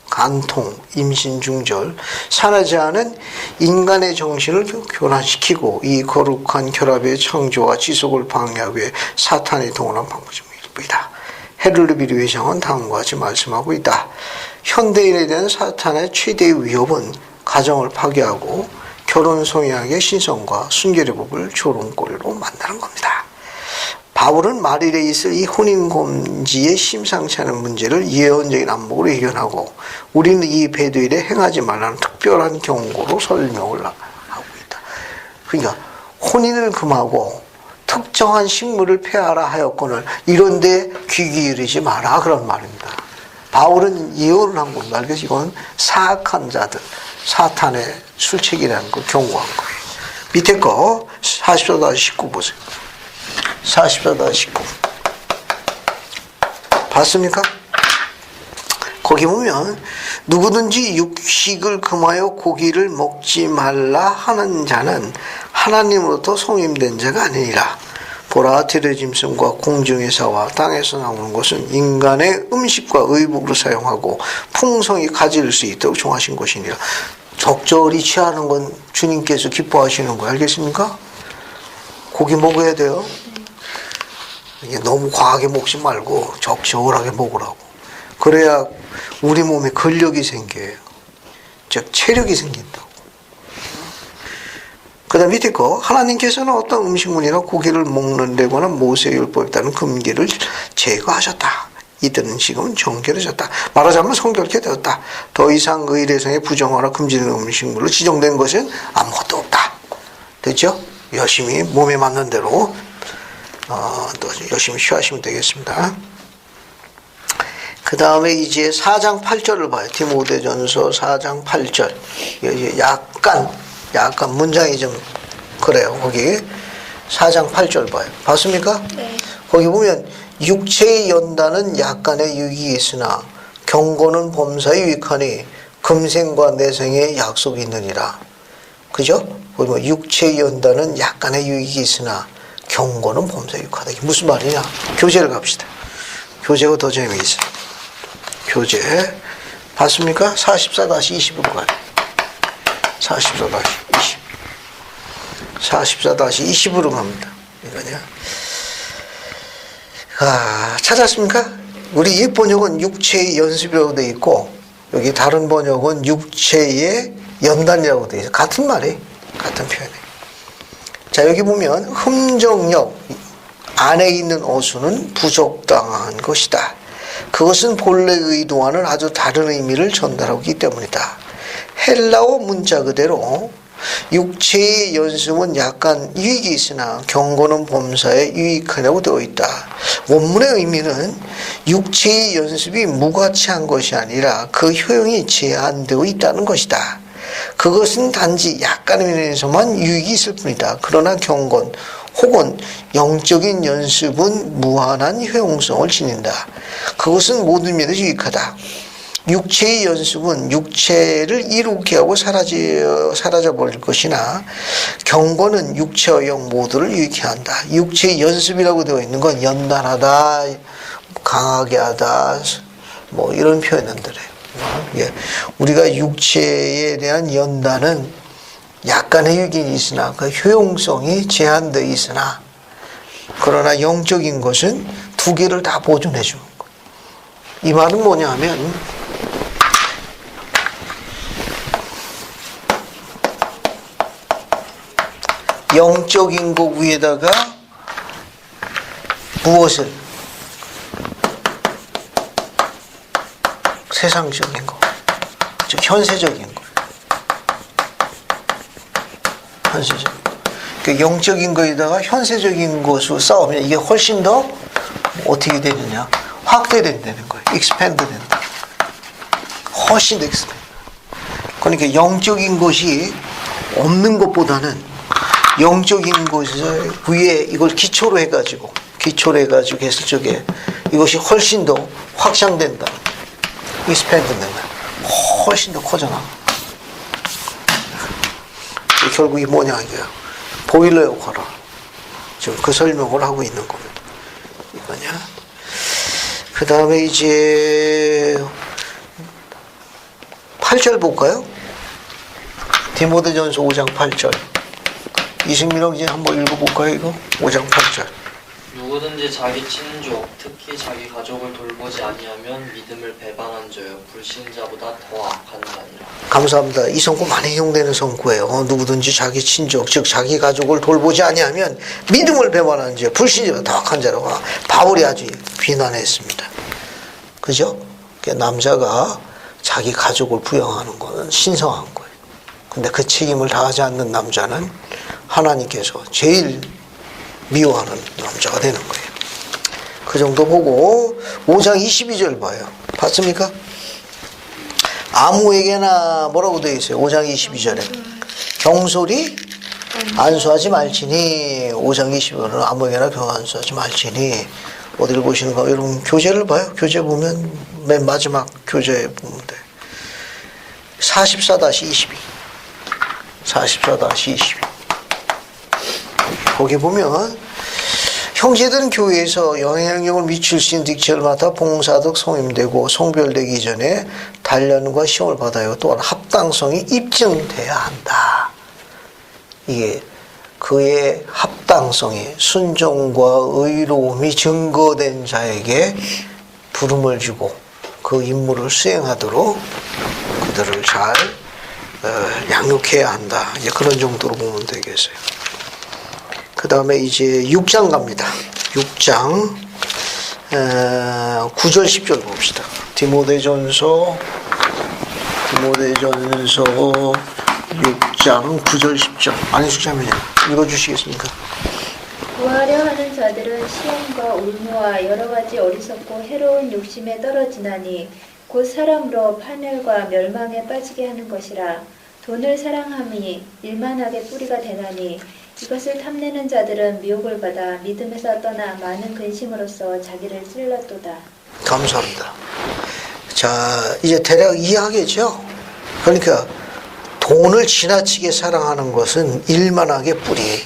간통, 임신중절, 산하지 않은 인간의 정신을 교란시키고 이 거룩한 결합의 창조와 지속을 방해하기 위해 사탄이 동원한 방법입니다. 헤를르비리 회장은 다음과 같이 말씀하고 있다. 현대인에 대한 사탄의 최대의 위협은 가정을 파괴하고 결혼 성향의 신성과 순결의 법을 조롱거리로 만드는 겁니다. 바울은 말일에 있을 이 혼인금지의 심상치 않은 문제를 예언적인 안목으로 해결하고 우리는 이 배도일에 행하지 말라는 특별한 경고로 설명을 하고 있다. 그러니까 혼인을 금하고 특정한 식물을 폐하라 하였거늘 이런데 귀 기울이지 마라 그런 말입니다. 바울은 예언을 한 겁니다. 그래서 이건 사악한 자들, 사탄의 술책이라는 걸 경고한 거예요. 밑에 거 44-19 보세요. 44-19 봤습니까? 거기 보면 누구든지 육식을 금하여 고기를 먹지 말라 하는 자는 하나님으로부터 성임된 자가 아니니라. 보라, 들의 짐승과 공중의 사와 땅에서 나오는 것은 인간의 음식과 의복으로 사용하고 풍성히 가질 수 있도록 정하신 것이니라. 적절히 취하는 건 주님께서 기뻐하시는 거 알겠습니까? 고기 먹어야 돼요. 이게 너무 과하게 먹지 말고 적절하게 먹으라고. 그래야 우리 몸에 근력이 생겨요. 즉 체력이 생긴다고. 그 다음 밑에 거 하나님께서는 어떤 음식물이나 고기를 먹는 데거나 모세율법에 따른 금기를 제거하셨다. 이들은 지금은 정결해졌다. 말하자면 성결케 되었다. 더 이상 의례상에 부정하거나 금지되는 음식물로 지정된 것은 아무것도 없다. 됐죠? 열심히 몸에 맞는 대로 또 열심히 취하시면 되겠습니다. 그 다음에 이제 4장 8절을 봐요. 디모데전서 4장 8절. 약간 문장이 좀 그래요. 거기 4장 8절 봐요. 봤습니까? 네. 거기 보면 육체의 연단은 약간의 유익이 있으나 경고는 범사에 유익하니 금생과 내생의 약속이 있느니라. 그죠? 거기 뭐 육체의 연단은 약간의 유익이 있으나 경고는 범사에 유익하다. 이게 무슨 말이냐? 교재를 갑시다. 교재가 더 재미있어요. 교재 봤습니까? 44-20으로 가요. 44-20 44-20으로 갑니다. 이거냐? 찾았습니까? 우리 이 번역은 육체의 연습이라고 되어 있고 여기 다른 번역은 육체의 연단이라고 되어 있어요. 같은 말이 같은 표현이. 자, 여기 보면 흠정력 안에 있는 어수는 부적당한 것이다. 그것은 본래 의도와는 아주 다른 의미를 전달하고 있기 때문이다. 헬라어 문자 그대로 육체의 연습은 약간 유익이 있으나 경고는 범사에 유익하냐고 되어 있다. 원문의 의미는 육체의 연습이 무가치한 것이 아니라 그 효용이 제한되어 있다는 것이다. 그것은 단지 약간의 면에서만 유익이 있을 뿐이다. 그러나 경건 혹은 영적인 연습은 무한한 효용성을 지닌다. 그것은 모든 면에서 유익하다. 육체의 연습은 육체를 이루게 하고 사라져버릴 것이나 경건은 육체와 영 모두를 유익해 한다. 육체의 연습이라고 되어 있는 건 연단하다, 강하게 하다, 뭐 이런 표현들이에요. 예. 우리가 육체에 대한 연단은 약간의 유익이 있으나 그 효용성이 제한되어 있으나 그러나 영적인 것은 두 개를 다 보존해 주는 거예요. 이 말은 뭐냐 하면 영적인 것 위에다가 무엇을? 세상적인 거, 즉 현세적인 거, 현세적인 거. 그 영적인 거에다가 현세적인 것으로 싸우면 이게 훨씬 더 어떻게 되느냐? 확대된다는 거예요. expand 된다. 훨씬 더 expand. 그러니까 영적인 것이 없는 것보다는 영적인 것을 위에 이걸 기초로 해가지고 했을 적에 이것이 훨씬 더 확장된다. expand 된다. 훨씬 더 커져나. 결국 이 뭐냐 이게 보일러 역할을 지금 그 설명을 하고 있는 겁니다. 이거냐. 그 다음에 이제 8절 볼까요? 디모데전서 5장 8절. 이승민하고 이제 한번 읽어볼까요, 이거? 5장 8절. 누구든지 자기 친족, 특히 자기 가족을 돌보지 아니하면 믿음을 배반한 자요 불신자보다 더 악한 자니라. 감사합니다. 이 성구 많이 이용되는 성구예요. 누구든지 자기 친족, 즉 자기 가족을 돌보지 아니하면 믿음을 배반한 자, 불신자보다 더 악한 자라고 바울이 아주 비난했습니다. 그죠? 남자가 자기 가족을 부양하는 것은 신성한 거예요. 근데 그 책임을 다하지 않는 남자는 하나님께서 제일 미워하는 남자가 되는 거예요. 그 정도 보고 5장 22절 봐요. 봤습니까? 아무에게나 뭐라고 되어 있어요? 5장 22절에 경솔히 안수하지 말지니 5장 22절은 아무에게나 안수하지 말지니 어디를 보시는가? 여러분 교재를 봐요. 교재 보면 맨 마지막 교재에 보면 돼요. 44-22 44-22 거기 보면 형제들은 교회에서 영향력을 미칠 수 있는 딕체를 맡아 봉사득 성임되고 성별되기 전에 단련과 시험을 받아요. 또한 합당성이 입증돼야 한다. 이게 그의 합당성이 순종과 의로움이 증거된 자에게 부름을 주고 그 임무를 수행하도록 그들을 잘 양육해야 한다. 이제 그런 정도로 보면 되겠어요. 그 다음에 이제 6장 갑니다. 6장 9절 10절 봅시다. 디모데전서 6장 9절 10절 안희숙자매님 읽어주시겠습니까? 구하려 하는 자들은 시험과 올무와 여러 가지 어리석고 해로운 욕심에 떨어지나니 곧 사람으로 파멸과 멸망에 빠지게 하는 것이라. 돈을 사랑함이 일만하게 뿌리가 되나니 이것을 탐내는 자들은 미혹을 받아 믿음에서 떠나 많은 근심으로써 자기를 찔렀도다. 감사합니다. 자, 이제 대략 이해하겠죠? 그러니까 돈을 지나치게 사랑하는 것은 일만하게 뿌리.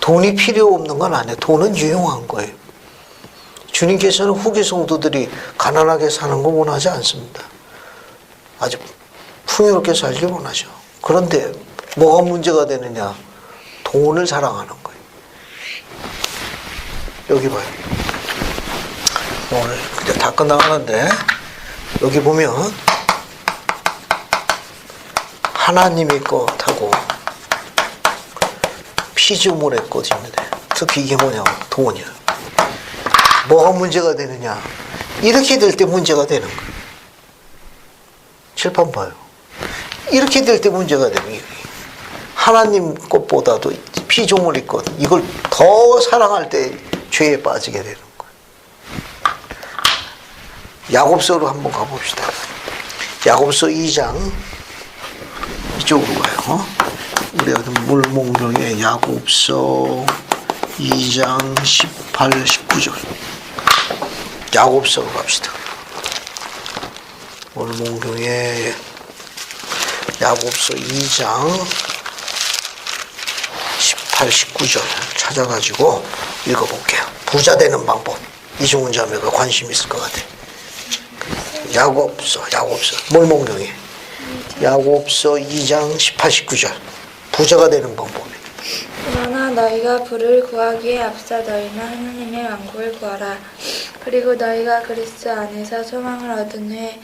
돈이 필요 없는 건 아니에요. 돈은 유용한 거예요. 주님께서는 후기 성도들이 가난하게 사는 거 원하지 않습니다. 아주 풍요롭게 살길 원하죠. 그런데 뭐가 문제가 되느냐? 돈을 사랑하는 거예요. 여기 봐요. 오늘 이제 다 끝나가는데 여기 보면 하나님의 것하고 피조물의 것이 있는데 특히 이게 뭐냐고 돈이야. 뭐가 문제가 되느냐? 이렇게 될 때 문제가 되는 거예요. 칠판 봐요. 이렇게 될 때 문제가 되는 거예요. 하나님 것보다도 피조물의 것 이걸 더 사랑할 때 죄에 빠지게 되는 거예요. 야고보서로 한번 가봅시다. 야고보서 2장 이쪽으로 가요. 우리가 물몽경의 야고보서 2장 18, 19절 야고보서로 갑시다. 물몽경의 야고보서 2장 18, 19절 찾아가지고 읽어볼게요. 부자 되는 방법. 이종훈 자매가 관심 있을 것 같아요. 야고보서 물몽경에 야고보서 2장 18, 19절 부자가 되는 방법이에요. 그러나 너희가 부를 구하기에 앞서 너희는 하나님의 왕국을 구하라. 그리고 너희가 그리스도 안에서 소망을 얻은 후에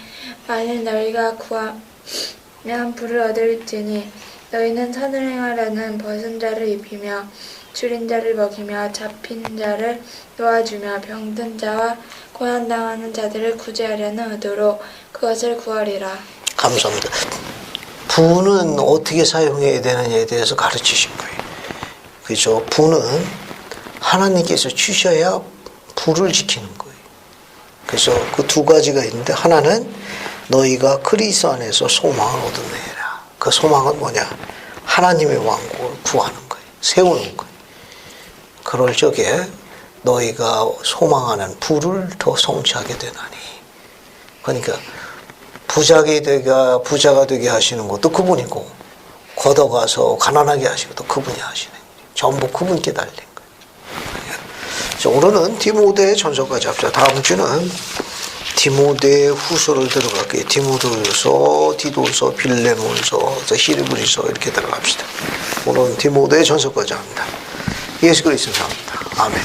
만일 너희가 구하면 부를 얻을지니 너희는 선을 행하려는 벗은 자를 입히며 줄인 자를 먹이며 잡힌 자를 놓아주며 병든 자와 고난당하는 자들을 구제하려는 의도로 그것을 구하리라. 감사합니다. 부는 어떻게 사용해야 되느냐에 대해서 가르치신 거예요. 그렇죠? 부는 하나님께서 주셔야 부를 지키는 거예요. 그래서 그 두 가지가 있는데 하나는 너희가 그리스도 안에서 소망을 얻어내라. 그 소망은 뭐냐? 하나님의 왕국을 구하는 거예요. 세우는 거예요. 그럴 적에 너희가 소망하는 부를 더 성취하게 되나니. 그러니까 부자가 되게 하시는 것도 그분이고 걷어가서 가난하게 하시는 것도 그분이 하시는 거예요. 전부 그분께 달린 거예요. 자, 오늘은 디모데 전서까지 합시다. 다음 주는 디모데 후서를 들어갈게요. 디모데후서, 디도서, 빌레몬서, 히브리서 이렇게 들어갑시다. 오늘은 디모데 전서까지 합니다. 예수 그리스도 합니다. 아멘.